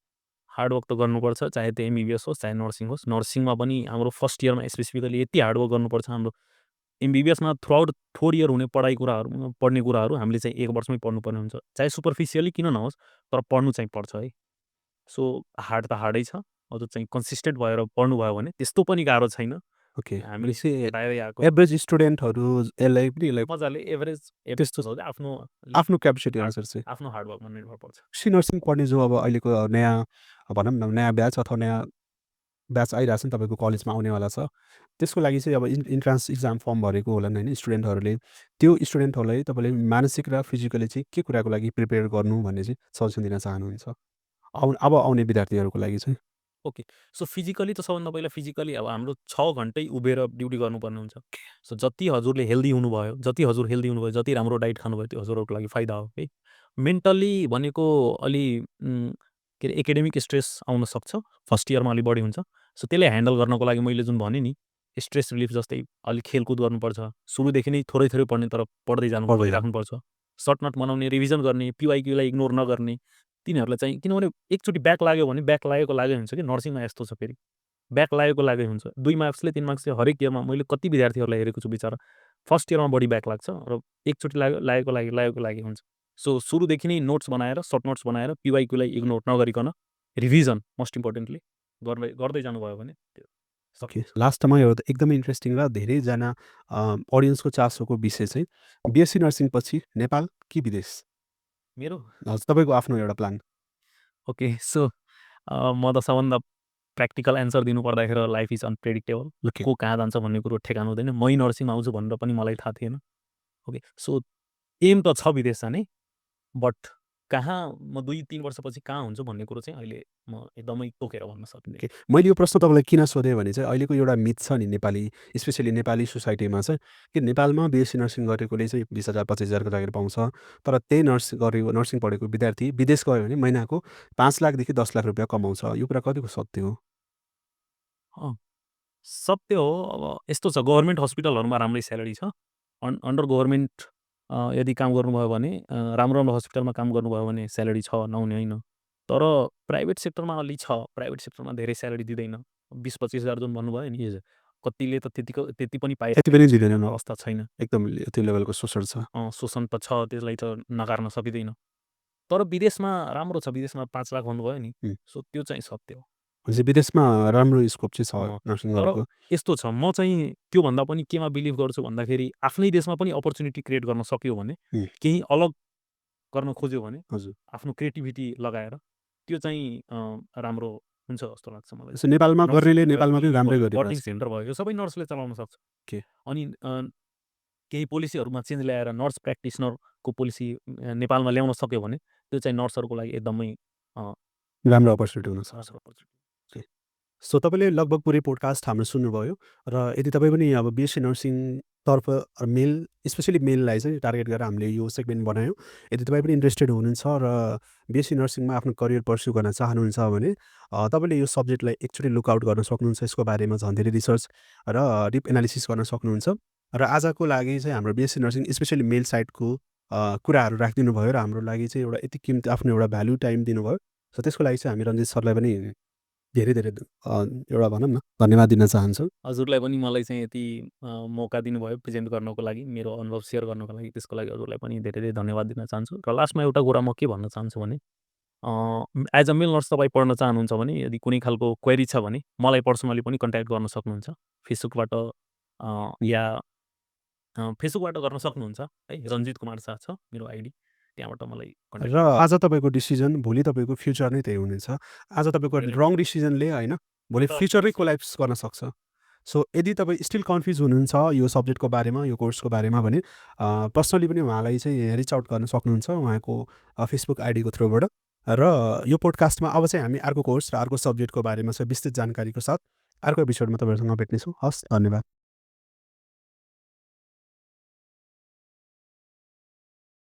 Speaker 2: हार्डवर्क त गर्नुपर्छ, चाहे त्यो एमबिबिएस होस् चाहे नर्सिङ होस्। नर्सिङमा पनि हाम्रो फर्स्ट इयरमा स्पेसिफिकली यति हार्डवर्क गर्नुपर्छ हाम्रो एमबिबिएसमा थ्रु आउट 4 इयर हुने पढ्ने कुराहरू हामीले चाहिँ 1 वर्षमै पढ्नुपर्ने हुन्छ। चाहे सुपरफिसियली किन नहोस् तर पढ्नु चाहिँ पर्छ है। सो हार्ड त हार्डै छ, हजुर चाहिँ कन्सिस्टेन्ट भएर पढ्नुभयो भने त्यस्तो पनि गाह्रो छैन।
Speaker 1: ओके
Speaker 2: हामी
Speaker 1: भनेपछि
Speaker 2: बाहिरै आएको
Speaker 1: एभरेज स्टुडेन्टहरू यसलाई पनि यसलाई
Speaker 2: मजाले एभरेज
Speaker 1: त्यस्तो
Speaker 2: आफ्नो
Speaker 1: आफ्नो क्यापेसिटी अनुसार चाहिँ
Speaker 2: आफ्नो हार्डवर्कमा निर्भर पर्छ।
Speaker 1: सी नर्सिङ पढ्ने जो अब अहिलेको नयाँ भनौँ न नयाँ ब्याच अथवा नयाँ ब्याच आइरहेको छ नि तपाईँको कलेजमा आउनेवाला छ त्यसको लागि चाहिँ अब इन्ट्रान्स इक्जाम फर्म भरेको होलान् होइन स्टुडेन्टहरूले त्यो स्टुडेन्टहरूलाई तपाईँले मानसिक र फिजिकली चाहिँ के कुराको लागि प्रिपेयर गर्नु भन्ने चाहिँ सजेसन दिन चाहनुहुन्छ अब आउने विद्यार्थीहरूको लागि चाहिँ
Speaker 2: ओके सो फिजिकली त सबभन्दा पहिला फिजिकली अब हाम्रो 6 घन्टै उभिएर ड्युटी गर्नुपर्ने हुन्छ। सो जति हजुरले हेल्दी हुनुभयो, जति राम्रो डाइट खानुभयो त्यो हजुरहरूको लागि फाइदा हो है। मेन्टल्ली भनेको अलि के अरे एकाडेमिक स्ट्रेस आउन सक्छ, फर्स्ट इयरमा अलि बढी हुन्छ। सो त्यसलाई ह्यान्डल गर्नको लागि मैले जुन भनेँ नि स्ट्रेस रिलिफ जस्तै अलिक खेलकुद गर्नुपर्छ। सुरुदेखि नै थोरै थोरै पढ्ने तर पढ्दै
Speaker 1: पढ्दै जानु।
Speaker 2: गइराख्नुपर्छ। सर्ट नोट बनाउने, रिभिजन गर्ने, PYQलाई इग्नोर नगर्ने, तिनीहरूलाई चाहिँ किनभने एकचोटि ब्याक लाग्यो भने ब्याक लागेको लागै हुन्छ कि नर्सिङमा यस्तो छ फेरि। ब्याक लागेको लागै हुन्छ। 2 मार्क्सले 3 मार्क्स चाहिँ हरेक इयरमा मैले कति विद्यार्थीहरूलाई हेरेको छु बिचरा फर्स्ट इयरमा बढी ब्याक लाग्छ र एकचोटि लागेको लागि हुन्छ। सो सुरुदेखि नै नोट्स बनाएर, सर्ट नोट्स बनाएर PYQलाई इग्नोर नगरिकन रिभिजन मोस्ट इम्पोर्टेन्टली गर्दै जानुभयो भने त्यो
Speaker 1: ओके,
Speaker 2: सक्नुहुन्छ।
Speaker 1: लास्टमा एउटा एकदमै इन्ट्रेस्टिङ र धेरैजना अडियन्सको चासोको विषय चाहिँ BSc नर्सिङ पछि नेपाल कि विदेश?
Speaker 2: मेरो
Speaker 1: हजुर, तपाईँको आफ्नो एउटा प्लान।
Speaker 2: ओके सो म त सबभन्दा प्र्याक्टिकल एन्सर दिनुपर्दाखेरि लाइफ इज अनप्रेडिक्टेबल।
Speaker 1: ओके,
Speaker 2: को कहाँ जान्छ भन्ने कुरो ठेगान हुँदैन। मै नर्सिङमा आउँछु भनेर पनि मलाई थाहा थिएन। ओके सो एम त छ विदेश जाने, बट कहाँ म 2-3 वर्षपछि कहाँ हुन्छु भन्ने कुरो चाहिँ अहिले म एकदमै तोकेर भन्न सकिँदैन।
Speaker 1: ओके। मैले यो प्रश्न तपाईँलाई किन सोधेँ भने चाहिँ अहिलेको एउटा मिथ छ नि नेपाली, स्पेसली नेपाली सोसाइटीमा चाहिँ कि नेपालमा BSc नर्सिङ गरेकोले चाहिँ 20,000 25,000 को जागिर पाउँछ। तर त्यही नर्सिङ पढेको विद्यार्थी विदेश गयो भने महिनाको 5 लाखदेखि 10 लाख रुपियाँ कमाउँछ। यो कुरा कतिको सत्य हो?
Speaker 2: अँ, सत्य हो। अब यस्तो छ गभर्मेन्ट हस्पिटलहरूमा राम्रै स्यालेरी छ। अन्डर गभर्मेन्ट यदि काम गर्नुभयो भने राम्रो राम्रो हस्पिटलमा काम गर्नुभयो भने स्यालेरी छ, नहुने होइन। तर प्राइभेट सेक्टरमा अलि छ। प्राइभेट सेक्टरमा धेरै स्यालेरी दिँदैन। 20-25,000 जुन भन्नुभयो नि, कतिले त त्यति पनि
Speaker 1: त्यति पनि दिँदैनन्।
Speaker 2: अवस्था छैन।
Speaker 1: एकदम त्यो लेभलको शोषण छ।
Speaker 2: शोषण त छ, त्यसलाई त नकार्न सकिँदैन। तर विदेशमा राम्रो छ। विदेशमा 5 लाख भन्नुभयो नि,
Speaker 1: हुँ।
Speaker 2: सो त्यो चाहिँ सत्य हो।
Speaker 1: भनेपछि विदेशमा राम्रो स्कोप चाहिँ
Speaker 2: अँ,
Speaker 1: छ नर्सिङ
Speaker 2: तर
Speaker 1: गर्नुको।
Speaker 2: यस्तो छ, म चाहिँ त्योभन्दा पनि केमा बिलिभ गर्छु भन्दाखेरि आफ्नै देशमा पनि अपर्च्युनिटी क्रिएट गर्न सक्यो भने,
Speaker 1: हुँ,
Speaker 2: केही अलग गर्न खोज्यो भने,
Speaker 1: हजुर।
Speaker 2: आफ्नो क्रिएटिभिटी लगाएर त्यो चाहिँ राम्रो हुन्छ जस्तो लाग्छ मलाई।
Speaker 1: जस्तो नेपालमा गर्नेले नेपालमा पनि राम्रै
Speaker 2: भयो,
Speaker 1: गरिरहेको
Speaker 2: बर्डिङ
Speaker 1: छ।
Speaker 2: सेन्टर भयो, यो सबै नर्सले चलाउन सक्छ।
Speaker 1: के
Speaker 2: अनि केही पोलिसीहरूमा चेन्ज ल्याएर नर्स प्र्याक्टिसनरको पोलिसी नेपालमा ल्याउन सक्यो भने त्यो चाहिँ नर्सहरूको लागि एकदमै
Speaker 1: राम्रो अपर्च्युनिटी हुनसक्छ।
Speaker 2: राम्रो अपर्च्युनिटी।
Speaker 1: ओके। सो तपाईँले लगभग पुरै पोडकास्ट हाम्रो सुन्नुभयो र यदि तपाईँ पनि अब BSc नर्सिङतर्फ मेल स्पेसली मेललाई चाहिँ टार्गेट गरेर हामीले यो सेगमेन्ट बनायौँ। यदि तपाईँ पनि इन्ट्रेस्टेड हुनुहुन्छ र BSc नर्सिङमा आफ्नो करियर पर्स्यु गर्न चाहनुहुन्छ भने तपाईँले यो सब्जेक्टलाई एकचोटि लुकआउट गर्न सक्नुहुन्छ। यसको बारेमा झन् धेरै रिसर्च र डिप एनालिसिस गर्न सक्नुहुन्छ। र आजको लागि चाहिँ हाम्रो BSc नर्सिङ स्पेसली मेल साइडको कुराहरू राखिदिनु भयो र हाम्रो लागि चाहिँ एउटा यति किमती आफ्नो एउटा भ्यालु टाइम दिनुभयो। सो त्यसको लागि चाहिँ हामी रञ्जित सरलाई पनि धेरै धेरै एउटा भनौँ न धन्यवाद दिन चाहन्छु।
Speaker 2: हजुरलाई पनि मलाई चाहिँ यति मौका दिनुभयो प्रेजेन्ट गर्नको लागि, मेरो अनुभव सेयर गर्नको लागि, त्यसको लागि हजुरलाई पनि धेरै धेरै धन्यवाद दिन चाहन्छु। र लास्टमा एउटा कुरा म के भन्न चाहन्छु भने एज अ मेल नर्स तपाईँ पढ्न चाहनुहुन्छ भने यदि कुनै खालको क्वेरी छ भने मलाई पर्सनली पनि कन्ट्याक्ट गर्न सक्नुहुन्छ। फेसबुकबाट या फेसबुकबाट गर्न सक्नुहुन्छ है। रञ्जित कुमार शाह छ मेरो आइडी, त्यहाँबाट मलाई कन्ट्याक्ट।
Speaker 1: र आज तपाईँको डिसिजन भोलि तपाईँको फ्युचर नै त्यही हुनेछ। आज तपाईँको रङ डिसिजनले होइन भोलि फ्युचरै कोल्याप्स गर्न सक्छ। सो यदि तपाईँ स्टिल कन्फ्युज हुनुहुन्छ यो सब्जेक्टको बारेमा, यो कोर्सको बारेमा भने पर्सनली पनि उहाँलाई चाहिँ रिच आउट गर्न सक्नुहुन्छ उहाँको फेसबुक आइडीको थ्रुबाट। र यो पोडकास्टमा अब चाहिँ हामी अर्को कोर्स र अर्को सब्जेक्टको बारेमा चाहिँ विस्तृत जानकारीको साथ अर्को एपिसोडमा तपाईँहरूसँग भेट्नेछौँ। हस्, धन्यवाद।